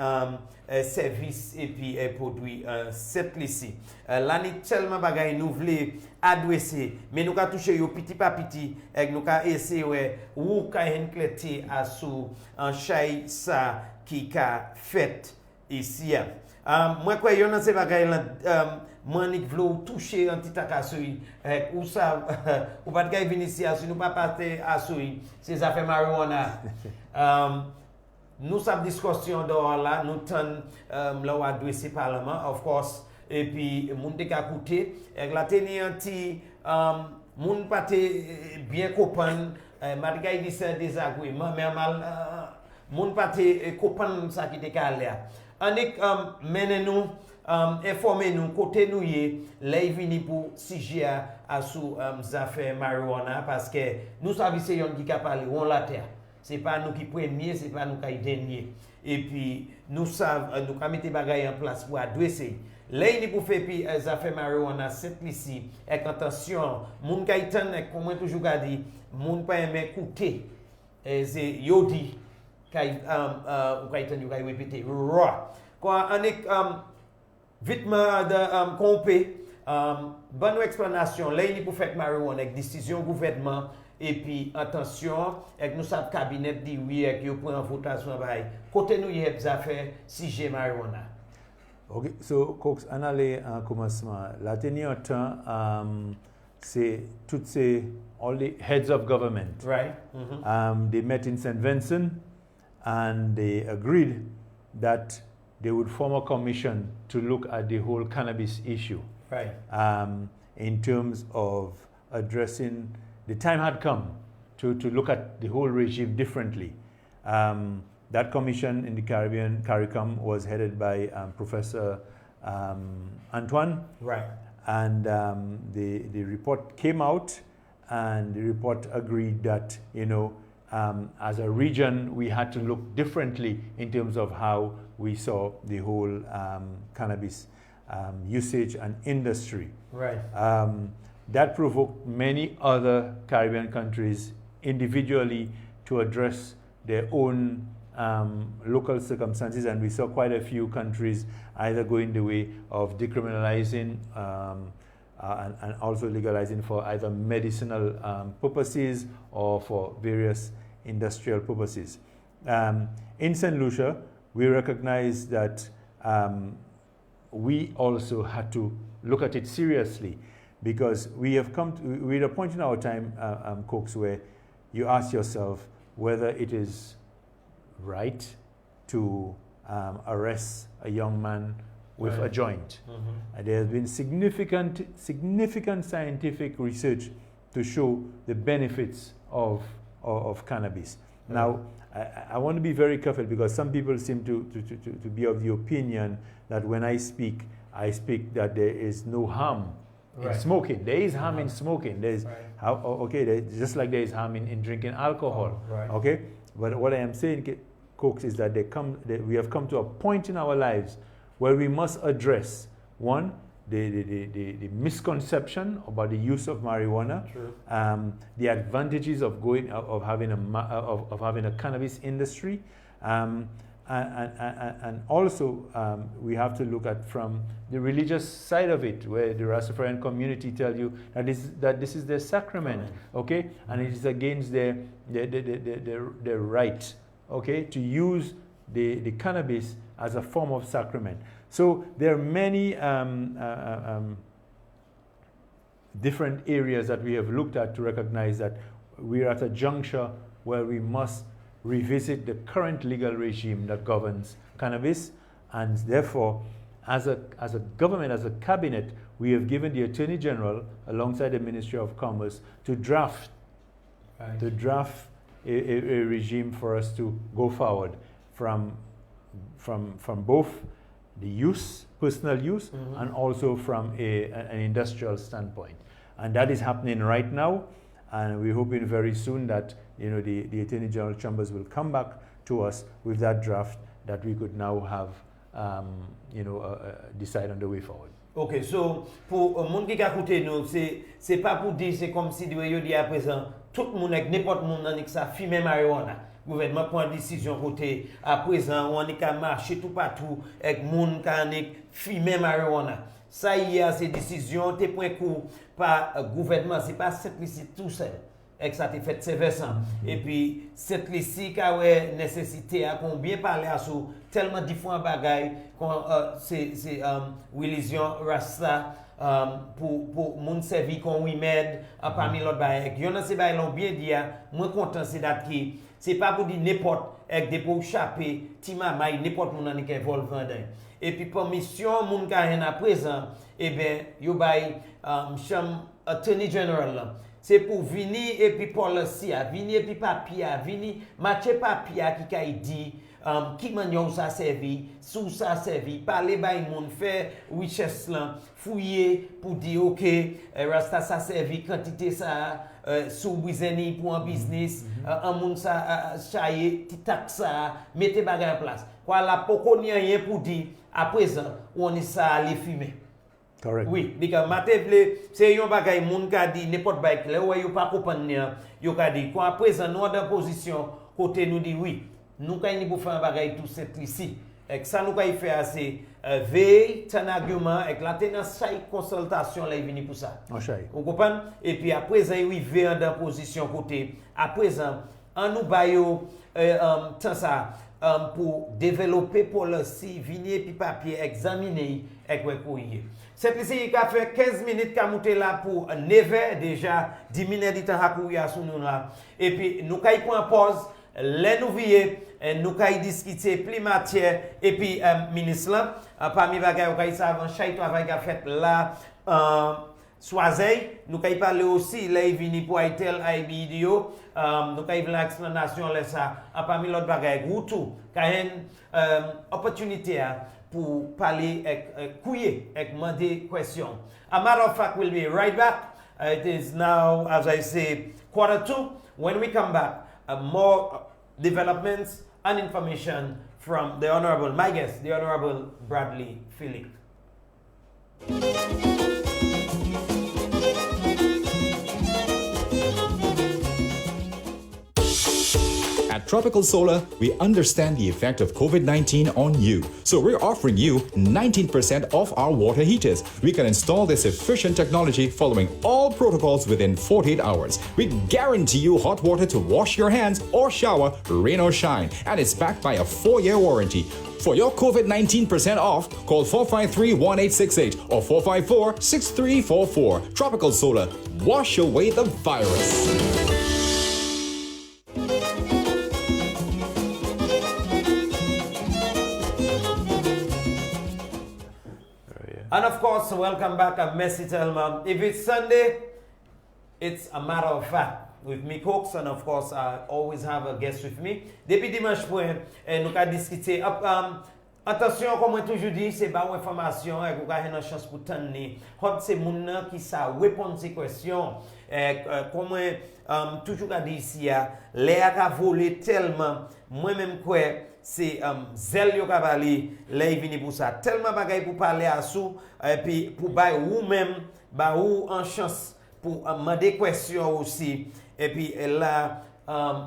service et puis produit cette ici l'année tellement bagaille nous voulons adresser mais nous ka toucher yo petit par petit et nous ka essayer ou ka incléter à sous en chay ça qui ka fait ici moi quoi yon ces bagaille là Manik vlo toucher un petit akasui ou ça ou pas de venir ici nous pas partir à souy c'est ça fait marijuana nous ça discussion dehors là nous ton là adresser parlement of course et puis monde ka coûter et la tenir un petit moun pas bien comprendre malgré il dit c'est désagrément mais mal moun pas comprendre ça qui était calé on est mener nous informer nous côté nous là il vini pour sujet à sous affaires marijuana parce que nous savons c'est yon qui parler on la terre c'est pas nous qui premier c'est pas nous qui dernier et puis nous savons nous ca mettre bagaille en place pour adresser là il pour faire puis affaires marijuana cette ici avec attention moun ka itan comme moi toujours dit moun pas aimer écouter c'est yo dit kay ou ka itan yo ka répéter quoi on est vitement de compé bonne explanation là il pour faire marijuana avec décision gouvernement et puis attention avec nous savons cabinet dit oui et que pour en votation bail côté nous y a des affaires si j'ai marijuana. OK, so Coaks en aller en commencement la dernière temps c'est toutes ces all the heads of government right they met in St. Vincent and they agreed that they would form a commission to look at the whole cannabis issue. Right. In terms of addressing, the time had come to look at the whole regime differently. That commission in the CARICOM was headed by Professor Antoine. Right. And the report came out, and the report agreed that, as a region, we had to look differently in terms of how we saw the whole cannabis usage and industry. Right. That provoked many other Caribbean countries individually to address their own local circumstances, and we saw quite a few countries either going the way of decriminalizing and also legalizing for either medicinal purposes or for various industrial purposes. In St. Lucia, we recognize that we also had to look at it seriously, because we're at a point in our time, Coaks, where you ask yourself whether it is right to arrest a young man with a joint. There has been significant scientific research to show the benefits of cannabis. Now, I want to be very careful, because some people seem to be of the opinion that when I speak that there is no harm in smoking. There is harm in smoking. There's just like there is harm in drinking alcohol. Okay, but what I am saying, Coaks, is that we have come to a point in our lives where we must address one, the misconception about the use of marijuana, the advantages of having a cannabis industry, and also we have to look at from the religious side of it, where the Rastafarian community tell you that this is their sacrament, okay, and it is against their right, okay, to use the cannabis as a form of sacrament. So there are many different areas that we have looked at to recognize that we're at a juncture where we must revisit the current legal regime that governs cannabis, and therefore, as a government, as a cabinet, we have given the Attorney General, alongside the Ministry of Commerce, to draft a regime for us to go forward from both the use, personal use, and also from an industrial standpoint. And that is happening right now, and we're hoping very soon that the Attorney General Chambers will come back to us with that draft that we could now have decide on the way forward. OK, so pour moun qui a écouté nous, c'est pas pour dire, c'est comme si yo dit à présent tout le monde avec n'importe monde qui ça fumer marijuana. Gouvernement prend décision côté à présent on est qu'à marcher tout partout avec monde qui fumer marijuana. Ça y a ces décisions te point coup par gouvernement, c'est pas cette liste tout seul. Et que ça te fait sévère. Et puis cette liste qui a nécessité à combien parler à sous tellement différents bagailles c'est religion rasta pour moun servi comme remède parmi l'autre bagaille. Yon ces bagailles l'ont bien dit, moi content c'est date qui c'est pas pour dire n'importe avec des pour chaper timama n'importe moun qui vol vendre. Et puis pour mission moun ka à présent et ben yo bay chambre Attorney General, c'est pour venir et puis policy, venir et puis papier, venir matcher papier qui a dit qui manion ça servi, sous ça servi, parler by moun faire richesse là, fouiller pour dire OK, rasta ça servi quantité ça sous bizeni pour un business, un moun ça chaye, ti taxe ça, mettez bagay en place. Quoi la poko ni rien pour dire à présent on est ça aller fumer. Correct. Oui, because matevle c'est yon bagay moun ka di n'importe bagay là ouais yo pas comprendre yo ka di quoi à présent nous dans position côté nous dit oui. Nous quand nous pour faire un bagay tout simple ici. Et ça nous quand faire c'est veille, un argument avec la tenance chaque consultation là venu pour ça. Vous comprenez? Et puis à présent oui veille dans position côté. À présent en nous bayo tant ça pour développer policy, venir puis papier examiner avec courrier. C'est ici il a fait 15 minutes qu'a monté là pour 9h déjà 10 minutes de temps à courir sur nous là. Et puis nous quand prend pause les nouveaux nous avons discuté plus matière et puis ministre là parmi bagay ou ça avant chaque travail qu'a fait là soisey nous avons parlé aussi là il vini pour tel vidéo nous avons l'explanation là ça parmi l'autre bagay tout opportunité pour parler avec couiller avec demander question. A matter of fact we'll be right back. It is now as I say 1:45. When we come back more developments and information from the Honorable, my guest, the Honorable Bradley Philip. At Tropical Solar, we understand the effect of COVID-19 on you. So we're offering you 19% off our water heaters. We can install this efficient technology following all protocols within 48 hours. We guarantee you hot water to wash your hands or shower, rain or shine. And it's backed by a 4-year warranty. For your COVID-19 % off, call 453-1868 or 454-6344. Tropical Solar, wash away the virus. And of course, welcome back at Messi Telma. If it's Sunday, it's a matter of fact. With me, Coaks, and of course, I always have a guest with me. Depuis dimanche point, nous avons discuté. Attention, comme je toujours dit, c'est pas une information, et vous avez une chance pour tenir. C'est mon nom qui sa répondre ces questions. Comme toujours a dit ici, l'air a volé tellement, moi-même quoi. C'est zèle yo ka bali là il vini pour ça tellement bagay pour parler à sou et puis pour bay ou même ba ou en chance pour demander question aussi et puis là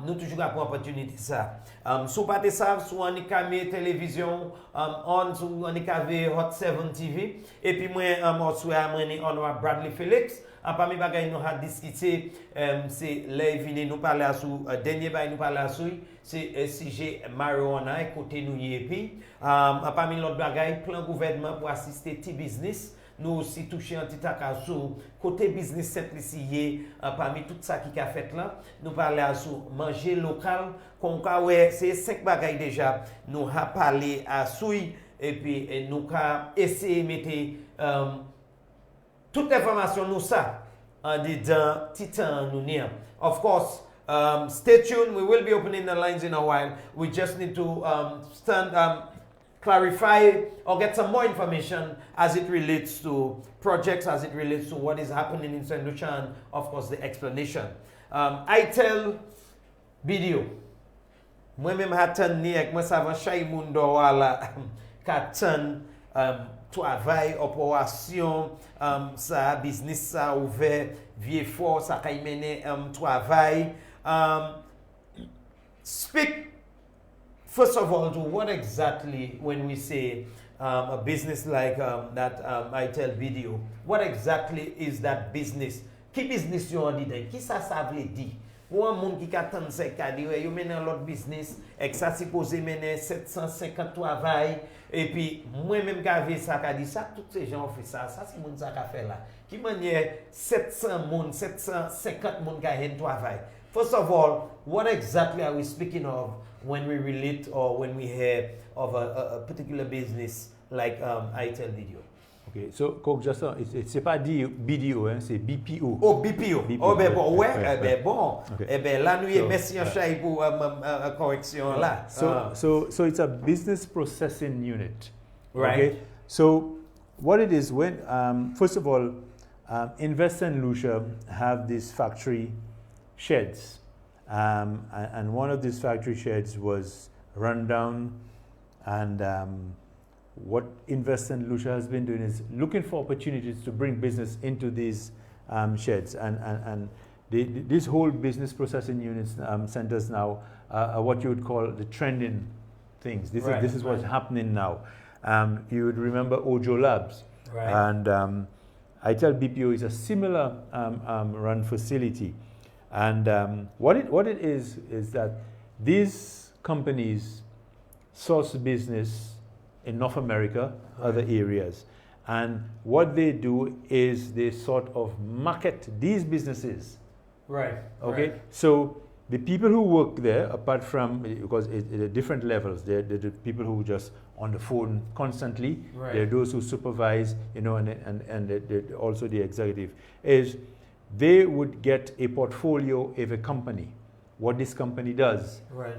nous toujours avons opportunité ça sous pas de ça sous on camé télévision on sous on cavé Hot 7 TV et puis moi sous on Bradley Felix parmi bagay nous a discuté c'est là il vini nous parler à sou dernier bagay nous parler à sou c'est sujet marijuana côté nous y puis parmi l'autre bagay plan gouvernement pour assister petit business nous aussi toucher un petit sur côté business simplifié parmi tout ça qui a fait là nous parler à sur manger local qu'on ouais c'est 5 bagay déjà nous a parlé à souille et puis nous a essayer mettre toute information nous ça en dedans titan nous niam of course. Stay tuned. We will be opening the lines in a while. We just need to clarify or get some more information as it relates to projects, as it relates to what is happening in St. Lucia, and of course the explanation. I tell video. Moi-même hatan ni ek moi savant chay moun do wala katan travail opération ça business ça ouvert vieux fort ça kay mener travail. Speak first of all to what exactly when we say a business like that I tell video, what exactly is that business? Qui business you on dit? Qui ça veut dire? Ou un monde qui attend c'est qu'à dire yo mène l'autre business et ça supposé mener 750 travail et puis moi même qu'avait ça qu'a dit ça tous ces gens ont fait ça c'est monde ça qu'a fait là qui manière 700 monde 750 monde qui a un travail. First of all, what exactly are we speaking of when we relate or when we hear of a particular business like I tell video? Okay, so Coke just c'est pas BDO, hein, c'est BPO. Oh, BPO. Oh, ben bon, ouais, ben bon. Okay. Eh ben là, nous, merci en chay pour correction là. So it's a business processing unit. Right. Okay. So what it is when first of all, Invest and Lucia have these factory sheds, and one of these factory sheds was run down, and what Invest and Lucia has been doing is looking for opportunities to bring business into these sheds, and these whole business processing units centers now are what you would call the trending things. This is what's happening now. You would remember Ojo Labs, and I tell BPO is a similar run facility, and what it is that these companies source business in North America, other areas, and what they do is they sort of market these businesses. Right. Okay. So the people who work there, apart from, because it's at different levels, they're the people who just on the phone constantly. Right. There are those who supervise, and they're also the executive. Is they would get a portfolio of a company, what this company does. Right.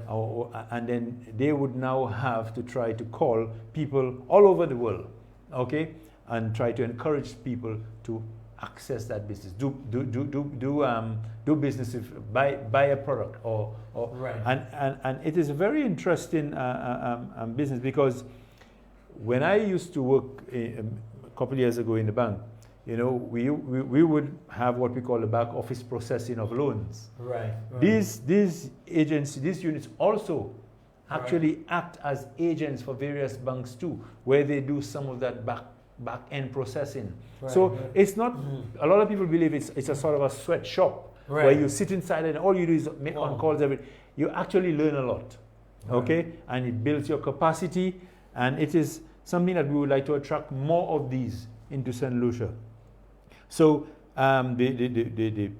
And then they would now have to try to call people all over the world, okay, and try to encourage people to access that business, do business, buy a product, or right. And it is a very interesting business, because when I used to work a couple of years ago in the bank, we would have what we call the back office processing of loans. Right. These agencies, these units also actually act as agents for various banks too, where they do some of that back end processing. Right, so right. it's not, a lot of people believe it's a sort of a sweatshop, where you sit inside and all you do is make on calls you actually learn a lot, okay? And it builds your capacity, and it is something that we would like to attract more of these into St. Lucia. So the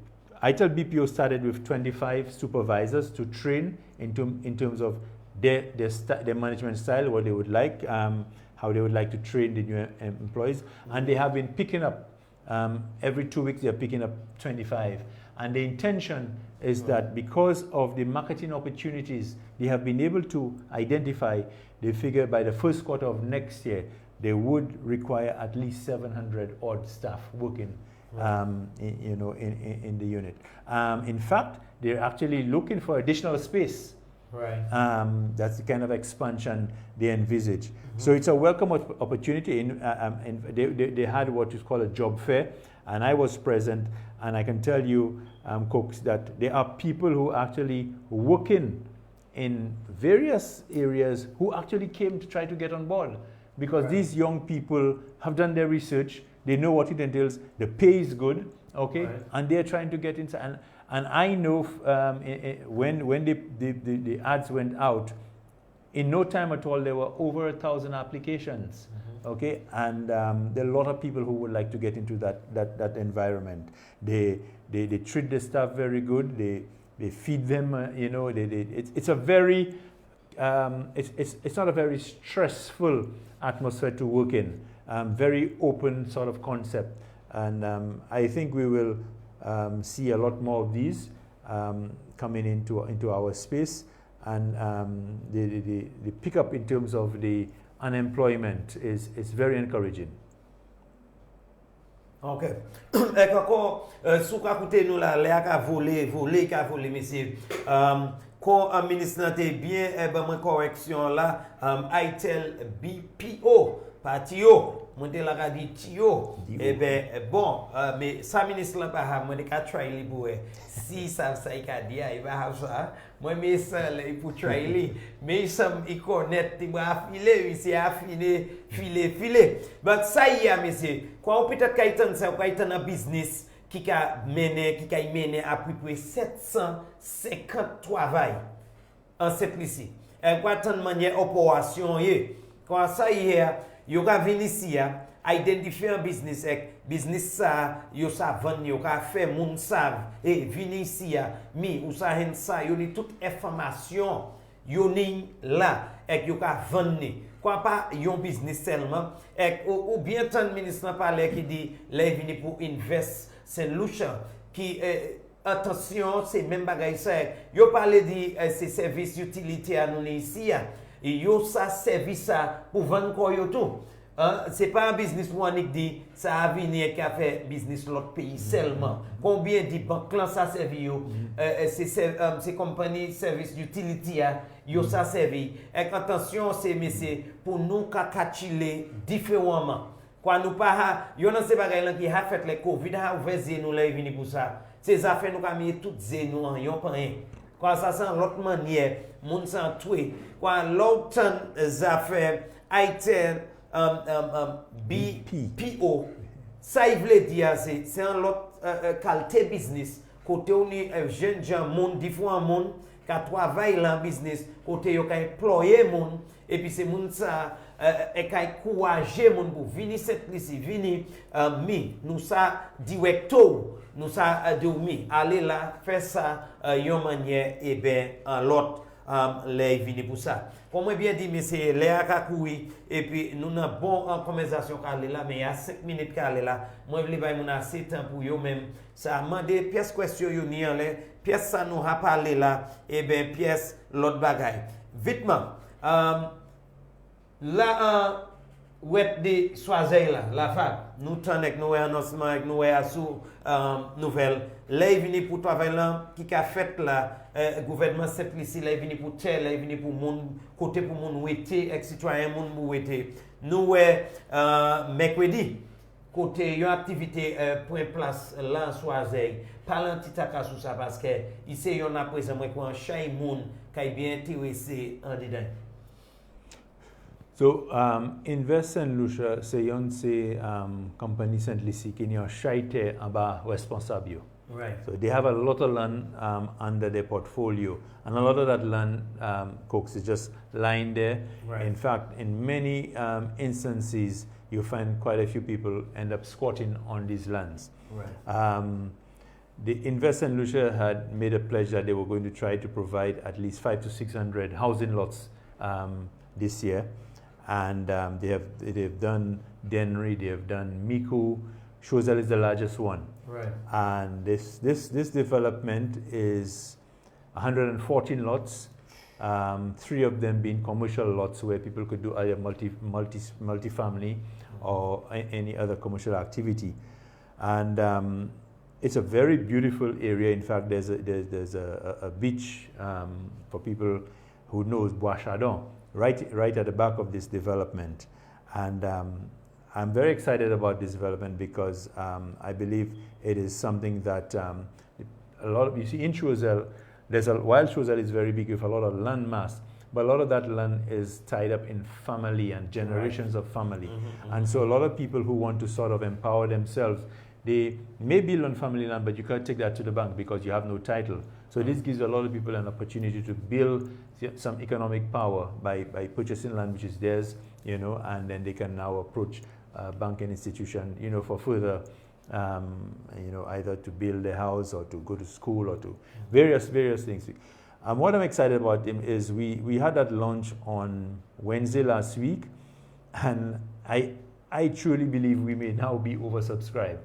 ITEL BPO started with 25 supervisors to train in terms of their management style, what they would like, how they would like to train the new employees. And they have been picking up, every 2 weeks they're picking up 25. And the intention is that because of the marketing opportunities they have been able to identify, they figure by the first quarter of next year, they would require at least 700 odd staff working in the unit. In fact, they're actually looking for additional space. Right. That's the kind of expansion they envisage. So it's a welcome opportunity. They had what is called a job fair, and I was present, and I can tell you, Coaks, that there are people who actually working in various areas who actually came to try to get on board, because these young people have done their research, they know what it entails, the pay is good, okay, and they're trying to get inside. And I know when the ads went out, in no time at all there were over 1,000 applications, okay, and there are a lot of people who would like to get into that environment. They treat the staff very good. They feed them. It's a very it's not a very stressful atmosphere to work in. Very open sort of concept, and I think we will see a lot more of these coming into our space, and the pickup in terms of the unemployment is very encouraging. Ok. Kako sou ka koute nou la, le ka vole, messieurs. Quand un ministre n'a été bien, mwen correction là, ITEL BPO, pas TIO, mwen te la ka di TIO. Bon, mais sa ministre là pas ha, mwen de ka try li pou si sa y ka di, il va have ça. Moi mais ça il pour try li, mais some il connaît, il va affiler, il s'est affiné, filer. But ça y a monsieur, quand peut-être kaitan ça kaitan un business qui a mené à peu près 750 travail en cette ici. Et quoi tant manière opération quand ça y est, yo ka venir ici identifier un business ça yo sa vendre yo ka faire moun savent et venir ici ou ça hen ça yo ni toute information yo ni là et yo ka vendre Quoi pas yon business seulement. Ou bien tant de ministre parler qui dit les vini pour invest Saint Lucia qui attention c'est même bagaille ça. Yo parler dit ces services utilitaires nous ici et yo ça service ça pour vendre quoi yo tout. C'est pas un business pour on dit ça a venir qui a fait business l'autre pays seulement. Combien de banques là ça servi yo c'est compagnie service utility yo ça servi. Et attention c'est mais pour nous kakachile différemment. Quoi nous pas yo nan c'est bagay là qui a fait les Covid a ouvert nous là vini pour ça. Ces affaires nous ka mis toutes nous en yon pas rien. Quoi ça c'est l'autre manière moun sans tuer. Quoi l'autre affaires Itel BPO, ça il veut dire c'est un autre qualité business côté on est jeune gens monde différents monde qui travaille dans business côté yo ka employer monde et puis c'est monde ça et ka encourager monde pour venir cette ici venir mi nous ça directeur nous ça de mi aller là faire ça yon manière et ben en l'autre les venir pour ça. Comme moi bien dit, mais c'est Léa Kakoui, et puis nous avons bon en conversation là, mais il y a 5 minutes là. Moi, je vais vous assez temps pour vous même. Ça a demandé pièce question, pièce ça nous a parlé là, et bien pièce l'autre bagaille. Vitement, là, web de Soisey là, la femme, nous tenons avec nous annoncement, avec nous sous nouvelle. Là, il vient pour travailler là, qui a fait là. Gouvernement simplifié là venu pour tel là venu pour mon côté pour mon ouété ex citoyen mon ouété nous mercredi côté une activité point place là en Soisey parlant petit à sur ça parce que ici on a présent moi quoi chaque monde qui bien intéressé en dedans. So Invest Saint Lucia c'est une compagnie Saint Lucie qui est chaité en bas responsable. Right. So they have a lot of land under their portfolio, and a lot of that land, Coaks, is just lying there. Right. In fact, in many instances, you find quite a few people end up squatting on these lands. Right. The Invest Saint Lucia had made a pledge that they were going to try to provide at least 500 to 600 housing lots this year, and they've done Dennery, they have done Miku. Choiseul is the largest one. Right. And this development is 114 lots, 3 of them being commercial lots where people could do either multi-family or any other commercial activity. And it's a very beautiful area. In fact, there's a beach for people who knows Bois Chardon, right at the back of this development. And I'm very excited about this development because I believe it is something that a lot of, you see in Choiseul, while Choiseul is very big with a lot of land mass, but a lot of that land is tied up in family and generations of family. And so a lot of people who want to sort of empower themselves, they may build on family land, but you can't take that to the bank because you have no title. So this gives a lot of people an opportunity to build some economic power by purchasing land which is theirs, and then they can now approach banking institution, for further, either to build a house or to go to school or to various things. What I'm excited about them is we had that launch on Wednesday last week, and I truly believe we may now be oversubscribed.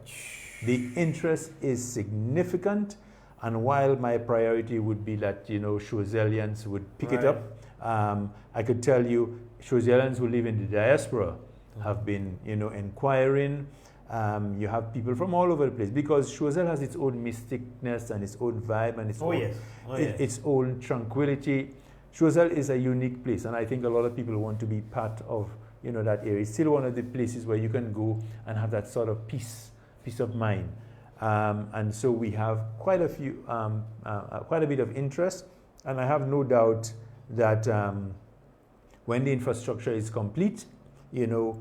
The interest is significant, and while my priority would be that Choiselians would pick it up, I could tell you Choiselians who live in the diaspora have been, inquiring. You have people from all over the place because Choiseul has its own mysticness and its own vibe and its own tranquility. Choiseul is a unique place, and I think a lot of people want to be part of, that area. It's still one of the places where you can go and have that sort of peace of mind. And so we have quite a bit of interest, and I have no doubt that when the infrastructure is complete, the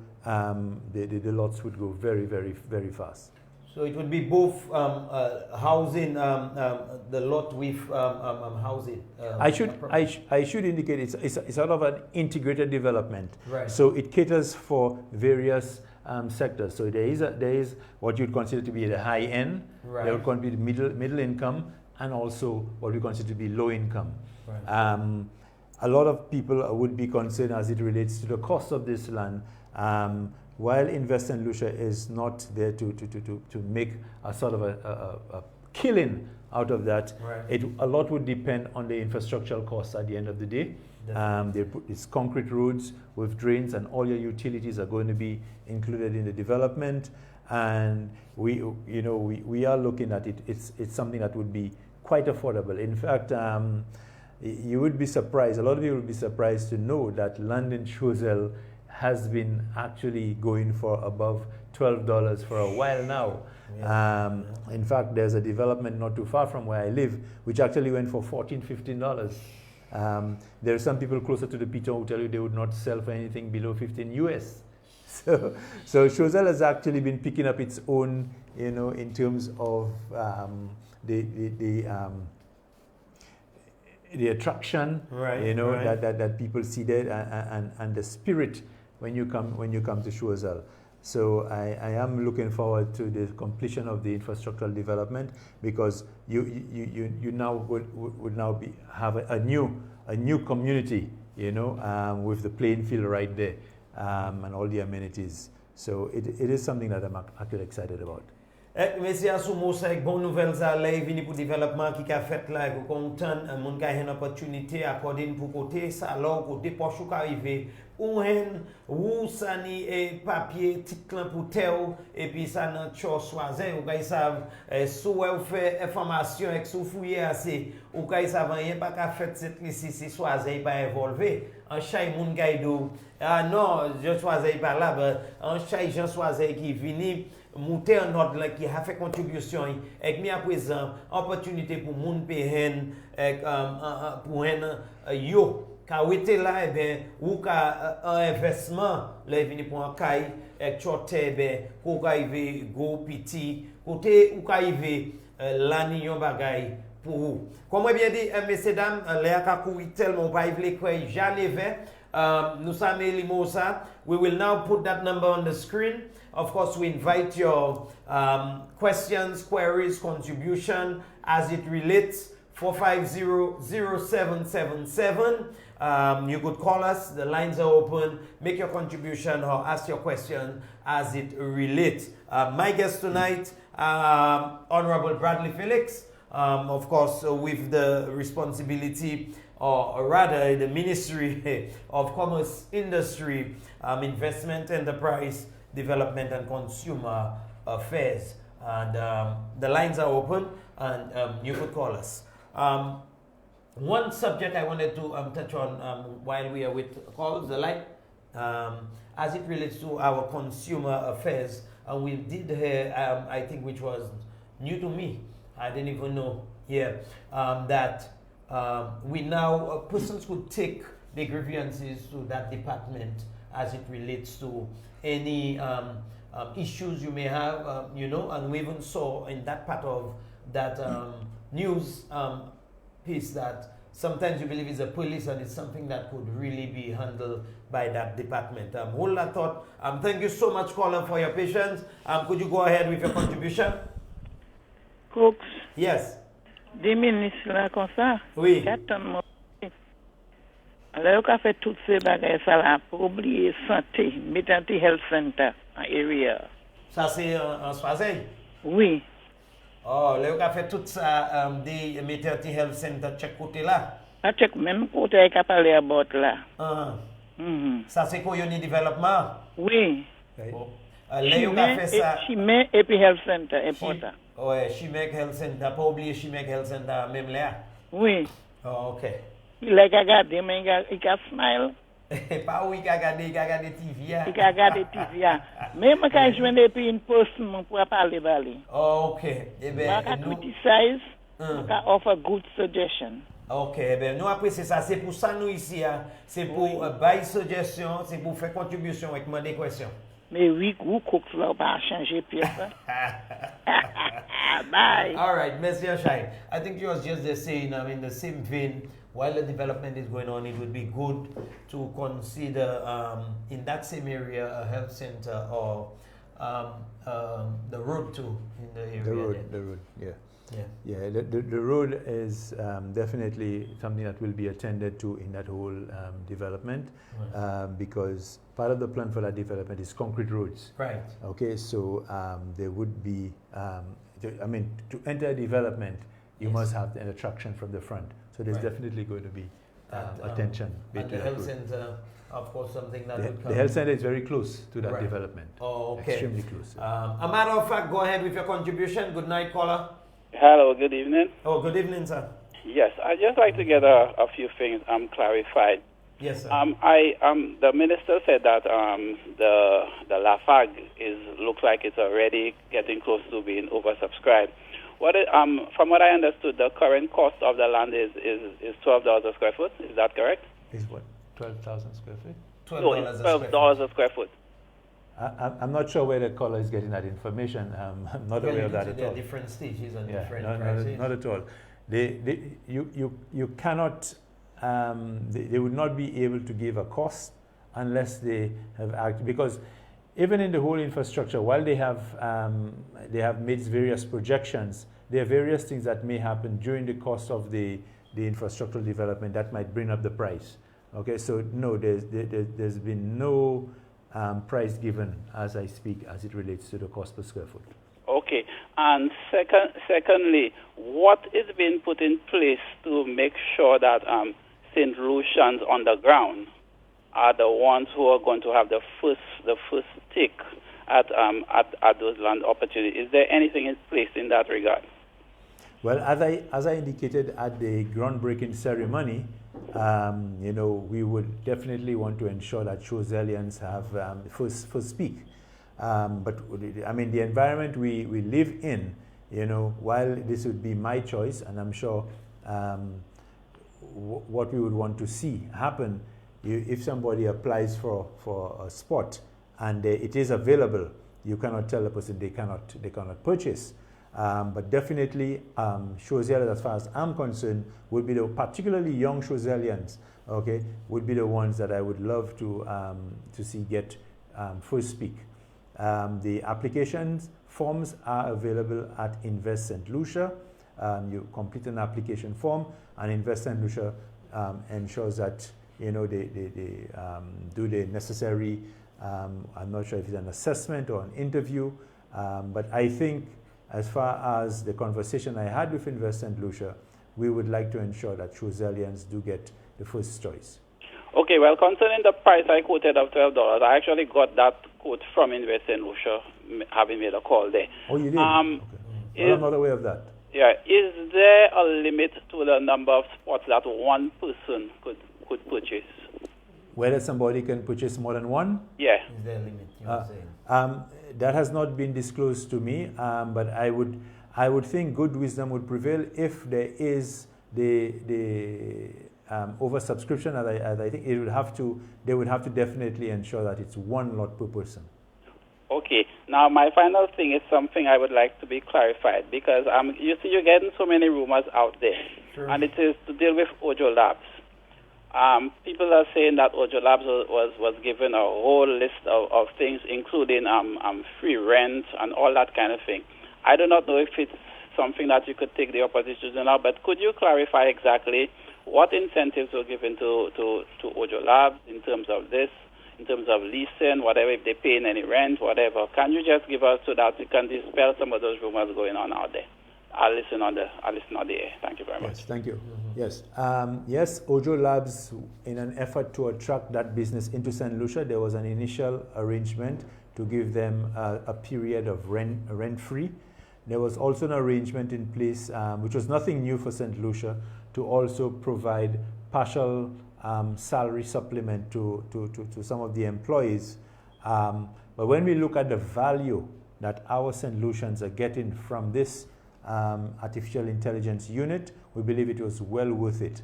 lots would go very, very, very fast. So it would be both housing, the lot with housing. I should indicate it's sort of an integrated development. Right. So it caters for various sectors. So there is what you'd consider to be the high end. Right. There would consider to be middle income, and also what we consider to be low income. Right. a lot of people would be concerned as it relates to the cost of this land. While Invest in Lucia is not there to make a sort of a killing out of that, right. A lot would depend on the infrastructural costs at the end of the day. It's concrete roads with drains, and all your utilities are going to be included in the development. And we are looking at it. It's something that would be quite affordable. In fact, you would be surprised. A lot of you would be surprised to know that London Choiseul has been actually going for above $12 for a while now. Yeah. In fact, there's a development not too far from where I live, which actually went for $14, $15. There are some people closer to the Peter who tell you they would not sell for anything below 15 US. So Choiseul has actually been picking up its own, in terms of the attraction, right, right. that people see there, and the spirit when you come to Choiseul. So I am looking forward to the completion of the infrastructural development, because you now would now have a new community, with the playing field right there, and all the amenities. So it is something that I'm actually excited about. Monsieur Assoumo, c'est bonne nouvelle ça là vini pour développement qui a fait là pour content mon gars une opportunité accordé pour côté ça alors côté poche ou arrivé ou ça ni et papier titre pour tel et puis ça dans cho choisir ou gars savent sous ou fait information avec sous fouiller assez ou gars savent rien pas qu'à fait cette ici choisir pas évoluer en chaque mon gars do non je choisis pas là en chaque gens choisir qui vini monter un ordre là qui a fait contribution avec mis à présent opportunité pour moun pehen pour un yo ka wete là ou ka un investissement là vini pour un caille avec choté ko ka arriver go petit côté ou ka arriver l'année yon bagay pour vous comme bien dit messieurs dames là ka courir tellement pas vle quoi jamais nous sommes Limosa. We will now put that number on the screen. Of course, we invite your questions, queries, contribution as it relates 450-0777. You could call us. The lines are open. Make your contribution or ask your question as it relates. My guest tonight, Honorable Bradley Felix, of course, with the responsibility or rather the Ministry of Commerce, Industry, Investment, Enterprise, Development and Consumer Affairs. And the lines are open and you could call us. One subject I wanted to touch on while we are with calls, the light, as it relates to our consumer affairs. And we did hear, I think, which was new to me. I didn't even know, that we now, persons could take the grievances to that department as it relates to any issues you may have, and we even saw in that part of that news piece that sometimes you believe it's the police and it's something that could really be handled by that department. Hold that thought. Thank you so much, Colin, for your patience. Could you go ahead with your contribution? Coaks. Yes. Des ministres là comme ça. Oui. 4 ans. Alors, on a fait toutes ces bagages là pour oublier santé, mettre health center en area. Ça c'est en Swaziland? Oui. Oh, là on a fait tout ça des maternity health center check côté là. À check même côté avec parler about là. Ça c'est quoi yoni développement? Oui. Là on a fait ça. Chimé et puis health center important. Ouais, Chimé Health Center, pas oublier Chimé Health Center même là. Oui. Oh, OK. Il a regardé mais il a smile. Pas où il a regardé TV. Il a regardé TV. Même quand je viens depuis une poste pour parler balé. Oh, OK. Eh ben nous criticize, on offer good suggestion. OK, eh ben nous après c'est ça, c'est pour ça nous ici c'est pour bail suggestion, c'est pour faire contribution avec moi des questions. Mais oui, vous Coaks là pas changer pièce. Bye. All right, Monsieur Shai. I think you was just saying, in the same vein, while the development is going on, it would be good to consider in that same area a health center or the road too in the area. The road, yeah. The road is definitely something that will be attended to in that whole development, because part of the plan for that development is concrete roads. Right. Okay, so there would be, to enter development, you must have an attraction from the front. So there's definitely going to be attention. And the health center, of course, something that would come. The health center is very close to that development. Oh, okay. Extremely close. A matter of fact, go ahead with your contribution. Good night, caller. Hello, good evening. Oh, good evening, sir. Yes, I'd just like to get a few things clarified. Yes, sir. The minister said that the Lafag looks like it's already getting close to being oversubscribed. From what I understood, the current cost of the land is $12 a square foot. Is that correct? Is what? 12,000 square feet? $12 a square foot. I'm not sure where the caller is getting that information. I'm not aware of that at all. There are different stages and different prices. Not at all. You cannot. They would not be able to give a cost unless they have because even in the whole infrastructure, while they have made various projections, there are various things that may happen during the course of the infrastructural development that might bring up the price. Okay, so no, there's been no price given as I speak as it relates to the cost per square foot. Okay, and secondly, what is being put in place to make sure that St. Lucians on the ground are the ones who are going to have the first take at those land opportunities? Is there anything in place in that regard? Well, as I indicated at the groundbreaking ceremony, we would definitely want to ensure that Choselians have first speak. But I mean, the environment we live in, while this would be my choice, and I'm sure what we would want to see happen, if somebody applies for a spot and it is available, you cannot tell the person they cannot purchase. But definitely, Choselians, as far as I'm concerned, would be particularly young Choselians, okay, would be the ones that I would love to see get first speak. The applications forms are available at Invest St. Lucia. You complete an application form, and Invest St. Lucia ensures that they do the necessary. I'm not sure if it's an assessment or an interview, but I think, as far as the conversation I had with Invest St. Lucia, we would like to ensure that Choselians do get the first choice. Okay, well, concerning the price I quoted of $12, I actually got that quote from Invest St. Lucia, having made a call there. Oh, you did? Okay. Well, I'm not aware of that. Yeah, is there a limit to the number of spots that one person could purchase? Whether somebody can purchase more than one? Yeah. Is there a limit, you were saying? That has not been disclosed to me, but I would think good wisdom would prevail if there is the oversubscription. As I think they would have to definitely ensure that it's one lot per person. Okay. Now, my final thing is something I would like to be clarified, because you see, you're getting so many rumors out there, and it is to deal with Ojo Labs. People are saying that Ojo Labs was given a whole list of things, including free rent and all that kind of thing. I do not know if it's something that you could take the opposition now, but could you clarify exactly what incentives were given to Ojo Labs in terms of this, in terms of leasing, whatever, if they pay any rent, whatever? Can you just give us so that we can dispel some of those rumors going on out there? I'll listen on the air. Thank you very much. Yes, thank you. Yes, yes. Ojo Labs, in an effort to attract that business into St. Lucia, there was an initial arrangement to give them a period of rent-free. There was also an arrangement in place, which was nothing new for St. Lucia, to also provide partial salary supplement to some of the employees. But when we look at the value that our St. Lucians are getting from this artificial intelligence unit, we believe it was well worth it,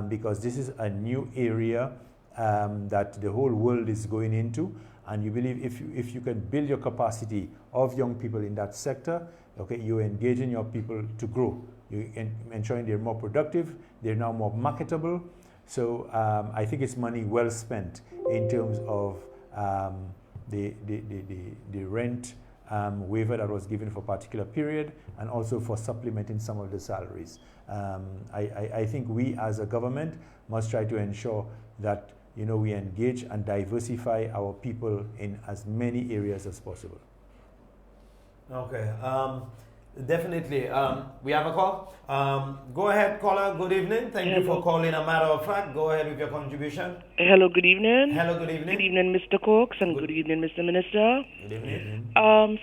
because this is a new area that the whole world is going into, and you believe if you can build your capacity of young people in that sector, okay, you're engaging your people to grow. You're ensuring they're more productive, they're now more marketable. So I think it's money well spent in terms of the rent waiver that was given for a particular period, and also for supplementing some of the salaries. I think we as a government must try to ensure that we engage and diversify our people in as many areas as possible. Okay, definitely. We have a call. Go ahead, caller. Good evening. Thank you for calling. A matter of fact, go ahead with your contribution. Hello, good evening. Hello, good evening. Good evening, Mr. Coaks, and good evening, Mr. Minister. Good evening.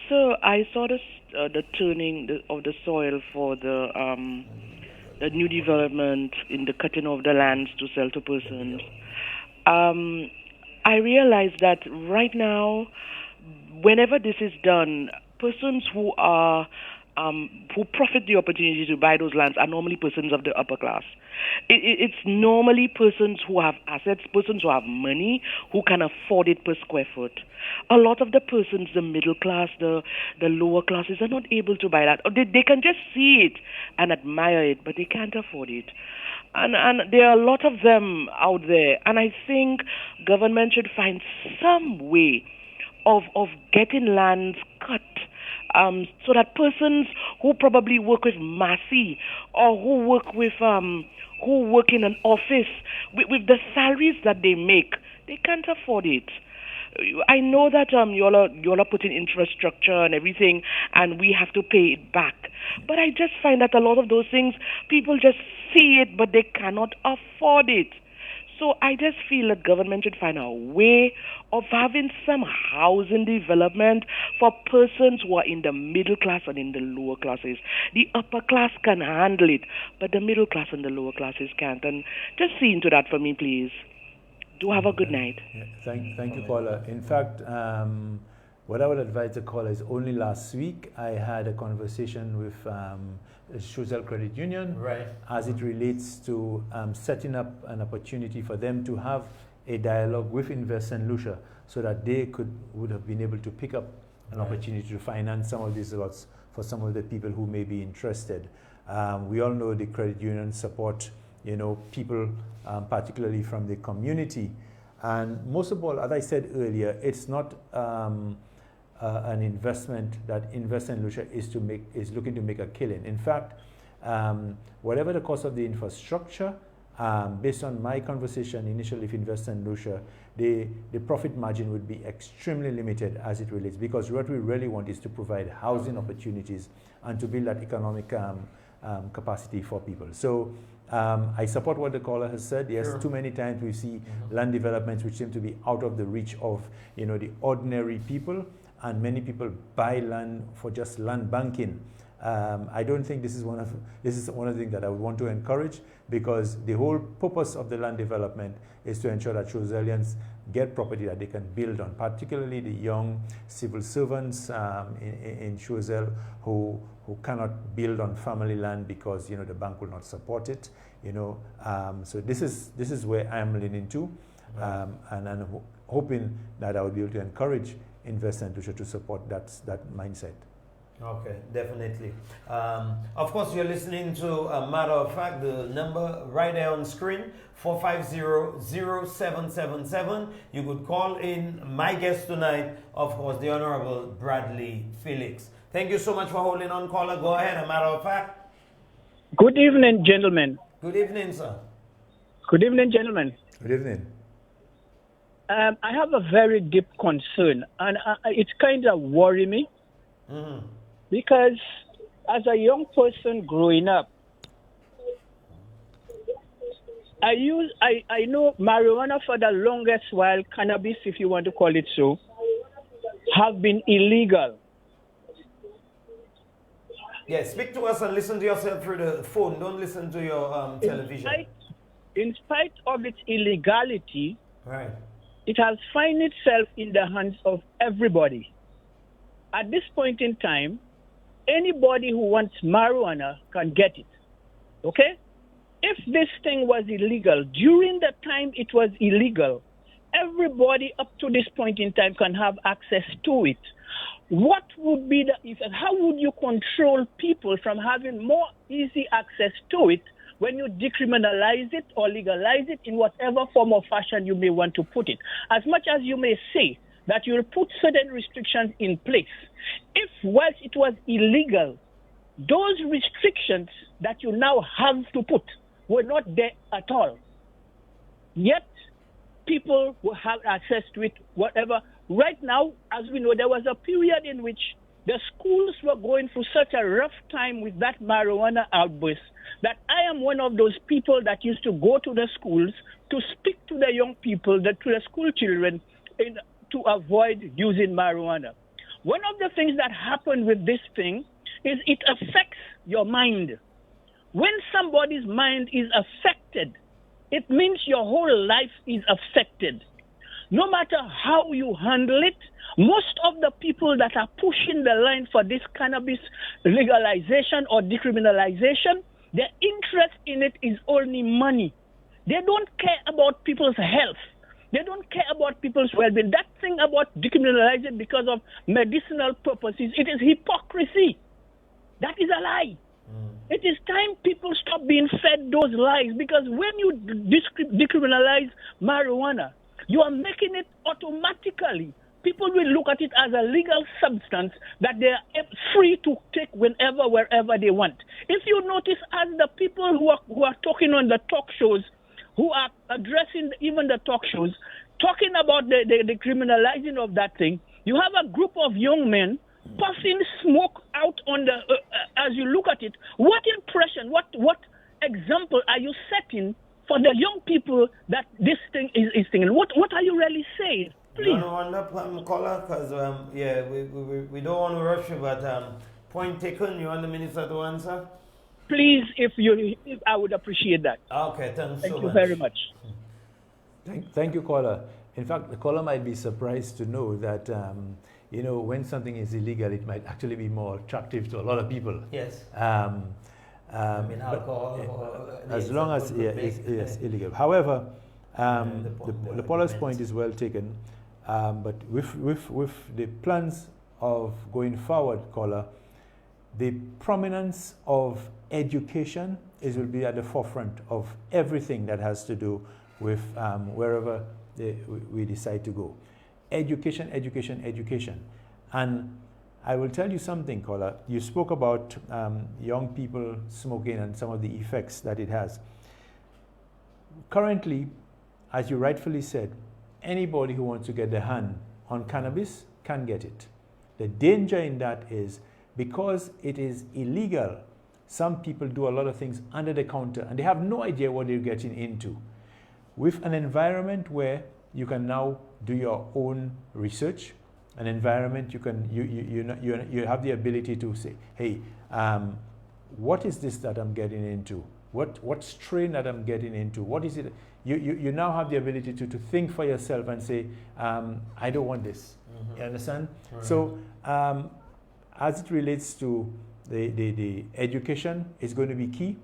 So I saw this, the turning of the soil for the new development in the cutting of the lands to sell to persons. I realize that right now, whenever this is done, persons who profit the opportunity to buy those lands are normally persons of the upper class. It's normally persons who have assets, persons who have money, who can afford it per square foot. A lot of the persons, the middle class, the lower classes, are not able to buy that. They can just see it and admire it, but they can't afford it. And there are a lot of them out there. And I think government should find some way of getting lands cut, so that persons who probably work with Massey or who work in an office with the salaries that they make, they can't afford it. I know that y'all are putting infrastructure and everything, and we have to pay it back. But I just find that a lot of those things, people just see it, but they cannot afford it. So I just feel that government should find a way of having some housing development for persons who are in the middle class and in the lower classes. The upper class can handle it, but the middle class and the lower classes can't. And just see into that for me, please. Do have a good night. Yeah, thank you, caller. In fact, what I would advise the caller is only last week I had a conversation with Choiseul Credit Union, right, as it relates to setting up an opportunity for them to have a dialogue with Invest and Lucia, so that they would have been able to pick up an opportunity to finance some of these lots for some of the people who may be interested. We all know the credit union support, people particularly from the community, and most of all, as I said earlier, it's not an investment that Invest and Lucia is looking to make a killing. In fact, whatever the cost of the infrastructure, based on my conversation initially with Invest and Lucia, the profit margin would be extremely limited as it relates, because what we really want is to provide housing opportunities and to build that economic capacity for people. So I support what the caller has said. Yes, too many times we see land developments which seem to be out of the reach of the ordinary people, and many people buy land for just land banking. I don't think this is one of the things that I would want to encourage, because the whole purpose of the land development is to ensure that Choiselians get property that they can build on, particularly the young civil servants in Choiseul who cannot build on family land because the bank will not support it. So this is where I'm leaning to, and I'm hoping that I will be able to encourage Invest and Lucia to support that mindset. Okay, definitely. Of course, you're listening to a matter of fact, the number right there on screen, 450-0777. You could call in. My guest tonight, of course, the Honorable Bradley Felix. Thank you so much for holding on, caller. Go ahead, a matter of fact. Good evening, gentlemen. Good evening, sir. Good evening, gentlemen. Good evening. I have a very deep concern, and it's kind of worrying me. Mm-hmm. Because as a young person growing up, I know marijuana for the longest while, cannabis, if you want to call it so, have been illegal. Yes, speak to us and listen to yourself through the phone. Don't listen to your television. In spite of its illegality, right, it has found itself in the hands of everybody. At this point in time, anybody who wants marijuana can get it. Okay? If this thing was illegal, during the time it was illegal, everybody up to this point in time can have access to it. What would be the effect? How would you control people from having more easy access to it when you decriminalize it or legalize it in whatever form or fashion you may want to put it? As much as you may say that you'll put certain restrictions in place. If whilst it was illegal, those restrictions that you now have to put were not there at all, yet people will have access to it, whatever. Right now, as we know, there was a period in which the schools were going through such a rough time with that marijuana outburst that I am one of those people that used to go to the schools to speak to the young people, to the school children, to avoid using marijuana. One of the things that happened with this thing is it affects your mind. When somebody's mind is affected, it means your whole life is affected. No matter how you handle it, most of the people that are pushing the line for this cannabis legalization or decriminalization, their interest in it is only money. They don't care about people's health. They don't care about people's well-being. That thing about decriminalizing because of medicinal purposes, it is hypocrisy. That is a lie. It is time people stop being fed those lies, because when you decriminalize marijuana, you are making it automatically. People will look at it as a legal substance that they are free to take whenever, wherever they want. If you notice, as the people who are talking on the talk shows, who are addressing even the talk shows, talking about the criminalizing of that thing, you have a group of young men puffing smoke out on the, as you look at it. What impression, what example are you setting for the young people that this thing is thinking? What are you really saying? Please. No wonder, caller, because we don't want to rush you, but point taken. You want the minister to answer? Please, if I would appreciate that. Okay, thank you so much. Thank you very much. Thank you, caller. In fact, the caller might be surprised to know that when something is illegal, it might actually be more attractive to a lot of people. Yes. Alcohol, as long as it's illegal. However, the caller's point is well taken. But with the plans of going forward, caller, the prominence of education will be at the forefront of everything that has to do with wherever we decide to go. Education, education, education. And I will tell you something, caller. You spoke about young people smoking and some of the effects that it has. Currently, as you rightfully said, anybody who wants to get their hand on cannabis can get it. The danger in that is because it is illegal, some people do a lot of things under the counter and they have no idea what they're getting into. With an environment where you can now do your own research, an environment you have the ability to say, hey, what is this that I'm getting into? What strain that I'm getting into? What is it? You now have the ability to think for yourself and say, I don't want this. Mm-hmm. You understand? Right. So as it relates to the education, is going to be key.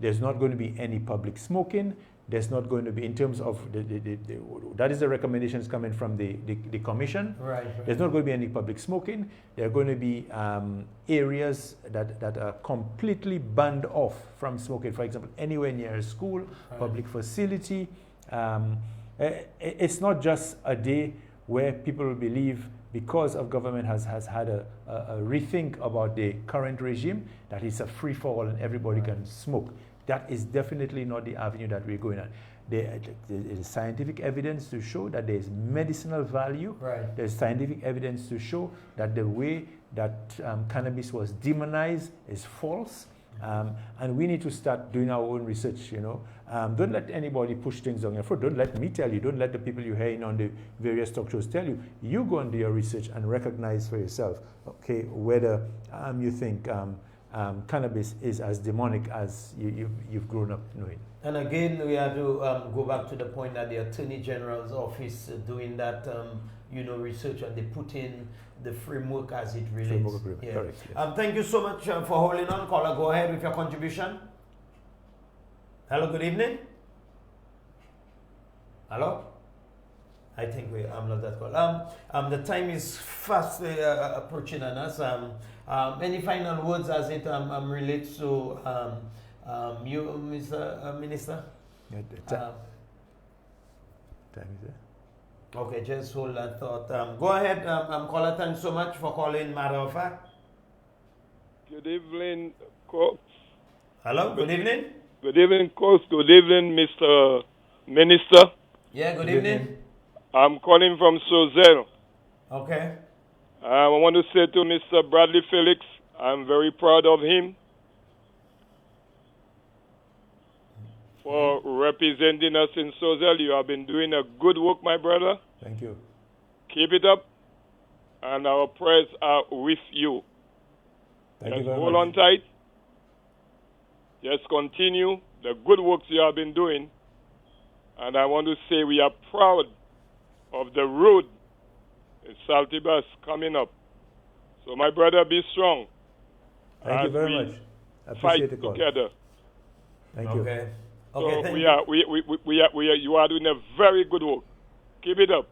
There's not going to be any public smoking. There's not going to be, in terms of that is the recommendations coming from the commission. Right. There's not going to be any public smoking. There are going to be areas that are completely banned off from smoking. For example, anywhere near a school, right, public facility. It's not just a day where people believe, because of government has had a rethink about the current regime, that it's a free-for-all and everybody right, can smoke. That is definitely not the avenue that we're going on. There is scientific evidence to show that there is medicinal value. Right. There's scientific evidence to show that the way that cannabis was demonized is false. And we need to start doing our own research, Don't let anybody push things down your throat. Don't let me tell you. Don't let the people you're hearing on the various talk shows tell you. You go and do your research and recognize for yourself, okay, whether you think cannabis is as demonic as you've grown up knowing. And again, we have to go back to the point that the Attorney General's office doing that, research, and they put in the framework as it relates. Framework agreement, yeah. Correct. Yes. Thank you so much for holding on. Caller, go ahead with your contribution. Hello, good evening. Hello? I think I'm not that call. The time is fast approaching on us. Any final words as it relates to you, Mr. Minister? Time is there? Okay, just hold that thought. Go ahead, caller. Thanks so much for calling. Matter of fact. Good evening, Coach. Hello. Good evening. Good evening, Coach. Good evening, Mr. Minister. Yeah. Good evening. I'm calling from Sozel. Okay. I want to say to Mr. Bradley Felix, I'm very proud of him for representing us in Sozel. You have been doing a good work, my brother. Thank you. Keep it up, and our prayers are with you. Thank you Just very hold much. on tight. Just continue the good works you have been doing. And I want to say we are proud of the road in Saltibus coming up. So, my brother, be strong. Thank you very much. I appreciate the call. Together. Thank you. Okay. So Okay. Thank you are doing a very good work. Keep it up.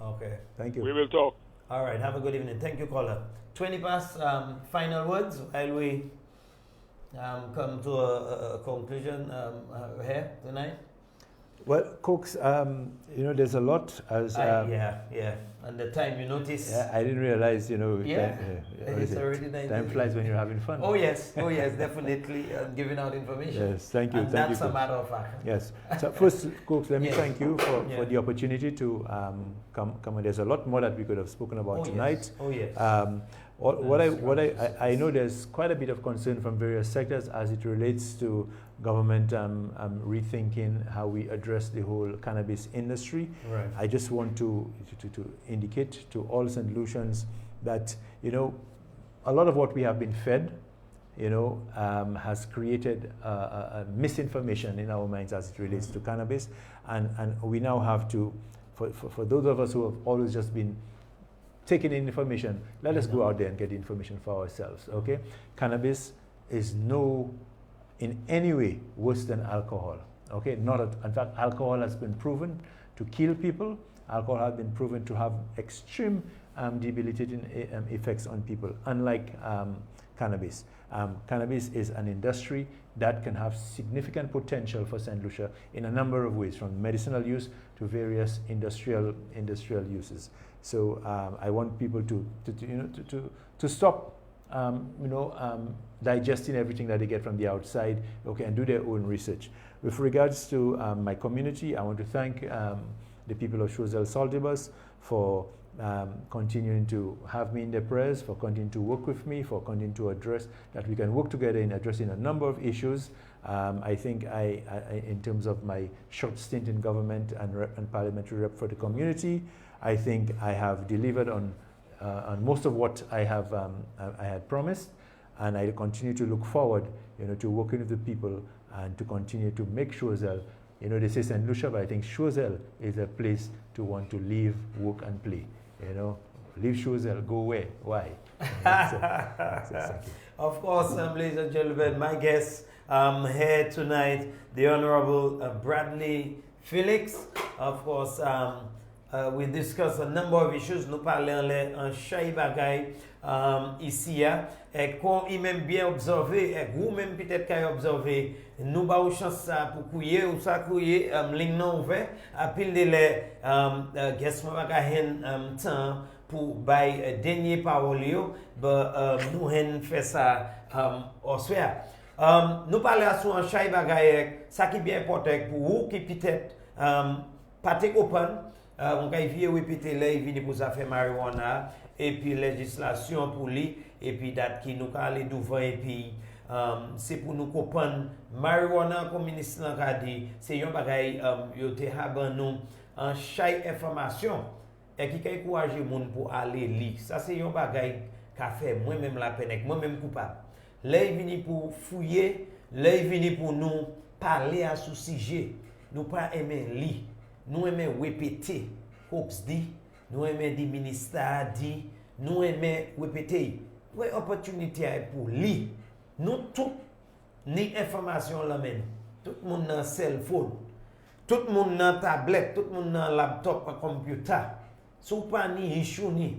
Okay. Thank you. We will talk. All right. Have a good evening. Thank you, caller. 20 past. Final words while we come to a conclusion here tonight. Well, Coaks, there's a lot as. Yeah. And the time, you notice. Yeah, I didn't realize, Yeah. What It's is it? already 19. Time flies when you're having fun. Oh yes, definitely giving out information. Yes, thank you. And Thank that's you, a matter of fact. Yes. So first, Coaks, let me Yes. thank you for Yeah. the opportunity to come. And there's a lot more that we could have spoken about tonight. Yes. Oh yes. I know there's quite a bit of concern from various sectors as it relates to government rethinking how we address the whole cannabis industry. Right. I just want to indicate to all St. Lucians that a lot of what we have been fed has created a misinformation in our minds as it relates to cannabis, and we now have to, for those of us who have always just been taking in information, let us go out there and get the information for ourselves. Okay, cannabis is in any way worse than alcohol. Okay, in fact, alcohol has been proven to kill people. Alcohol has been proven to have extreme debilitating effects on people, unlike cannabis. Cannabis is an industry that can have significant potential for St. Lucia in a number of ways, from medicinal use to various industrial uses. So I want people to stop digesting everything that they get from the outside, okay, and do their own research. With regards to my community, I want to thank the people of Choiseul Saltibus for continuing to have me in their prayers, for continuing to work with me, for continuing to address that we can work together in addressing a number of issues. I think I in terms of my short stint in government and parliamentary rep for the community, I think I have delivered on most of what I had promised, and I continue to look forward, to working with the people and to continue to make Choiseul. They say St. Lucia, but I think Choiseul is a place to want to live, work, and play. Leave Choiseul, go away. Why? Of course, ladies and gentlemen, my guest here tonight, the Honorable Bradley Felix. Of course, we discuss a number of issues. Nous parlons en chay bagay ici. Et quand il même bien observé, et vous même peut-être qu'à observer, nous ba ou chance ça pour couiller ou ça couiller, ligne non ouvert, à pile de les guest moi ka hen temps pour bay dernier parole yo, nous hen fait ça au soir. Nous parlons sur un chay bagay, ça qui bien important pour vous qui peut-être pas open. On va y répéter là, il vient pour ça faire marijuana et puis législation pour lui et puis date qui nous aller devant et puis c'est pour nous comprendre marijuana comme ministre l'a dit c'est un bagay yo te haban nous en chaque information et qui encourager monde pour aller lire ça c'est un bagay qu'a fait moi même la peine moi même coupable là il vient pour fouiller là il vient pour nous parler à ce sujet nous pas aimer lire. Nous aimons répéter, Coaks dit, nous aimons des ministères dit, nous aimons répéter. Ouais, opportunité pour lire. Nous tout ni information là même. Tout le monde dans cell phone, tout le monde dans tablette, tout le monde dans laptop, computer. Sou pas ni issue ni.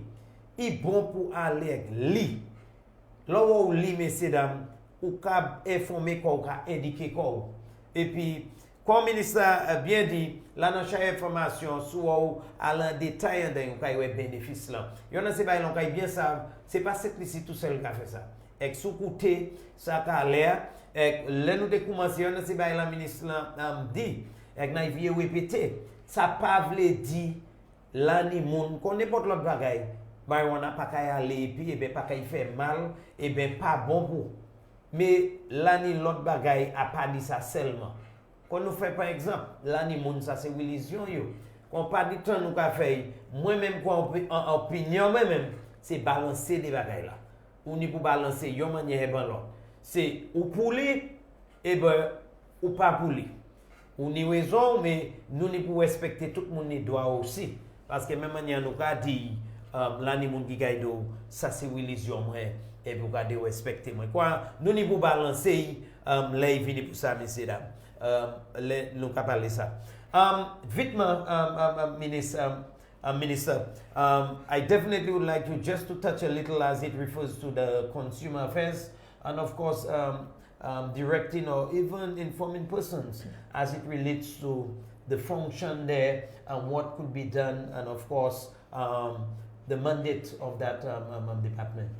Il bon pour aller lire. Là où lire messieurs dames, ou ka informer quoi, ou ka indiquer quoi. Et puis Comme le ministre a bien dit, là, dans chaque information, soit à l'un détail d'un cas de bénéfice là. Il y en a ces bails qui bien savent, c'est pas cette liste tout seul qui a fait ça. Et sous côté, ça a l'air, et là nous avons commencé, il y en a ces bails la ministre a dit, et nous avons répété, ça pas veut dire là ni monde, qu'on n'importe l'autre bagaille, bah on n'a pas qu'à aller, et puis, ben pas qu'à y faire mal, et ben pas bon pour. Mais là ni l'autre bagaille a pas dit ça seulement. Quand nous fait par exemple, là ni monde ça c'est religion yo. Quand pas du temps nous qu'a fait, moi-même quoi en opinion moi-même, c'est balancer des bagailles là. Ou ni pour balancer yon manière ben l'autre. C'est ou pour lui et ben ou pas pour lui. Ou ni raison mais nous ni pour respecter tout le monde ni droit aussi parce que même manière nous qu'a dit là ni monde qui gagne ça c'est religion moi et pour garder respecter moi. Quoi nous ni pour balancer là il vient pour ça messieurs dames. Nous pas parler ça. Vitement, Minister, I definitely would like you just to touch a little as it refers to the consumer affairs and of course directing or even informing persons as it relates to the function there and what could be done and of course the mandate of that department.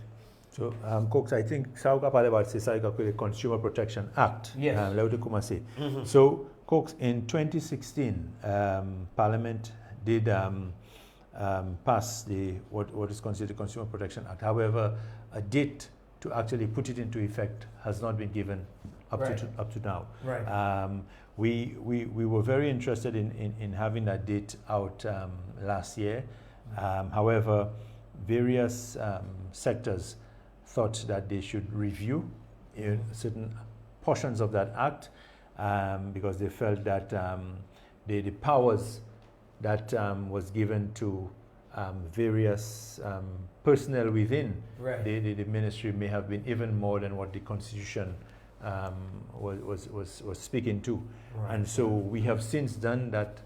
So, Coaks, I think Sauka Palabat says the Consumer Protection Act. Yes. So, Coaks, in 2016, Parliament did pass what is considered the Consumer Protection Act. However, a date to actually put it into effect has not been given up to now. Right. We were very interested in having that date out last year. However, various sectors thought that they should review certain portions of that act because they felt that the powers that was given to various personnel within the ministry may have been even more than what the Constitution was speaking to. Right. And so we have since done that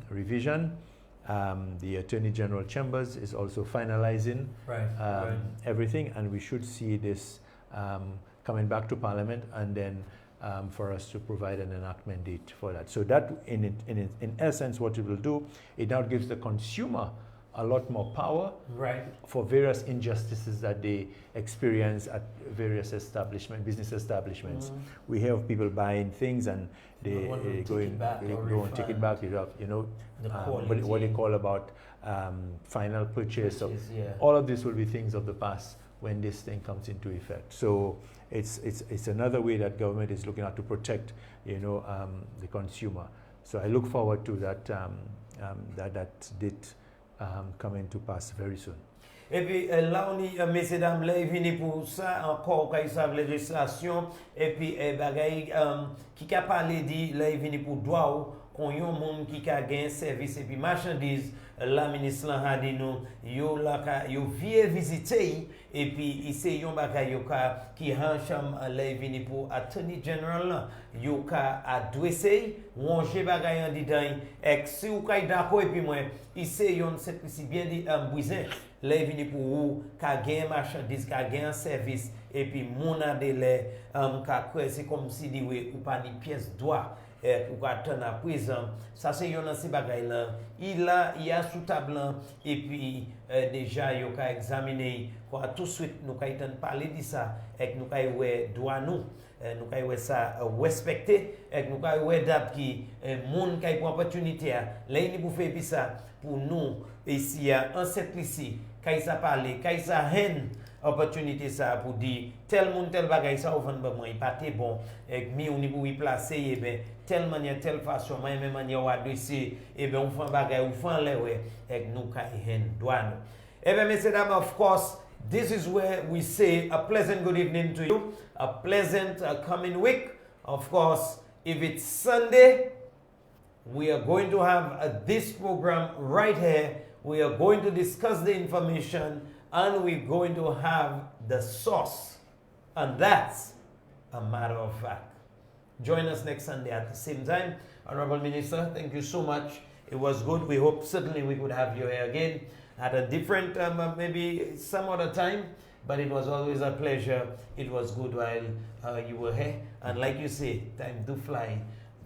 revision. The Attorney General Chambers is also finalizing everything, and we should see this coming back to Parliament and then for us to provide an enactment date for that. So that, in essence, what it will do, it now gives the consumer a lot more power for various injustices that they experience at various business establishments. We have people buying things and they go and take it back. You know, what they call about final purchase. All of this will be things of the past when this thing comes into effect. So it's another way that government is looking at to protect, the consumer. So I look forward to that that date coming to pass very soon. Et puis là on est messieurs dames là venu pour ça encore quand il savent législation et puis bagaille qui a parlé dit là venu pour droit qu'on yon monde qui a gagné service et puis marchandise la ministre a dit nous yo là yo vie visiter et puis ici yon bagaille yo qui hancham là venu pour attorney general yo ka adresser ranger bagaille en dedans et si ou ka d'accord et puis moi ici yon c'est bien dit brisé là venu pour ou ka gagner marchandise ka gagner service et puis mon a de les ka c'est comme si dit ou pas ni pièce droit ou attendre à présent ça c'est yon ces bagaille là il a sous table et puis déjà yo ka examiner quoi tout de suite nous ka parler de ça et nous ka ouais droit nous ka ouais ça respecter et nous ka ouais d'ab qui monde ka pour opportunité là il pour faire ça pour nous ici en cette ici ka ça parler ka ça haine opportunité ça pour dire tel monde tel bagaille ça au fond ben moi il pas bon et mi on pour y placer et ben telle manière telle façon même manière adresser et ben on fait bagaille ou fait là ouais et nous ka haine droit nous et ben messieurs dames of course this is where we say a pleasant good evening to you a pleasant coming week of course if it's Sunday we are going to have this program right here we are going to discuss the information and we're going to have the sauce. And that's a matter of fact. Join us next Sunday at the same time. Honorable Minister, thank you so much. It was good. We hope certainly we could have you here again at a different, maybe some other time. But it was always a pleasure. It was good while you were here. And like you say, time do fly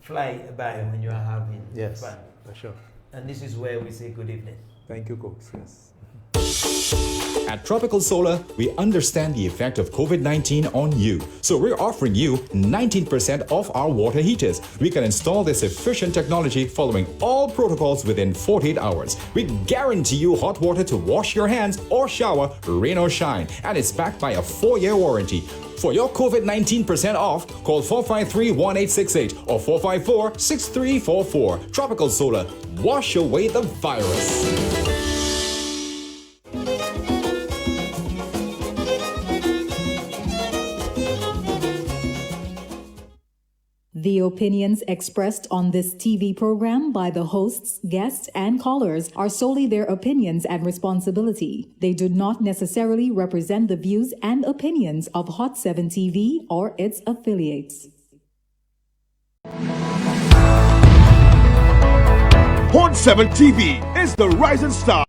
fly by when you are having Yes, fun. for sure. And this is where we say good evening. Thank you, Coaks. Yes. At Tropical Solar, we understand the effect of COVID-19 on you. So we're offering you 19% off our water heaters. We can install this efficient technology following all protocols within 48 hours. We guarantee you hot water to wash your hands or shower, rain or shine. And it's backed by a 4-year warranty. For your COVID-19% off, call 453-1868 or 454-6344. Tropical Solar, wash away the virus. The opinions expressed on this TV program by the hosts, guests, and callers are solely their opinions and responsibility. They do not necessarily represent the views and opinions of Hot 7 TV or its affiliates. Hot 7 TV is the rising star.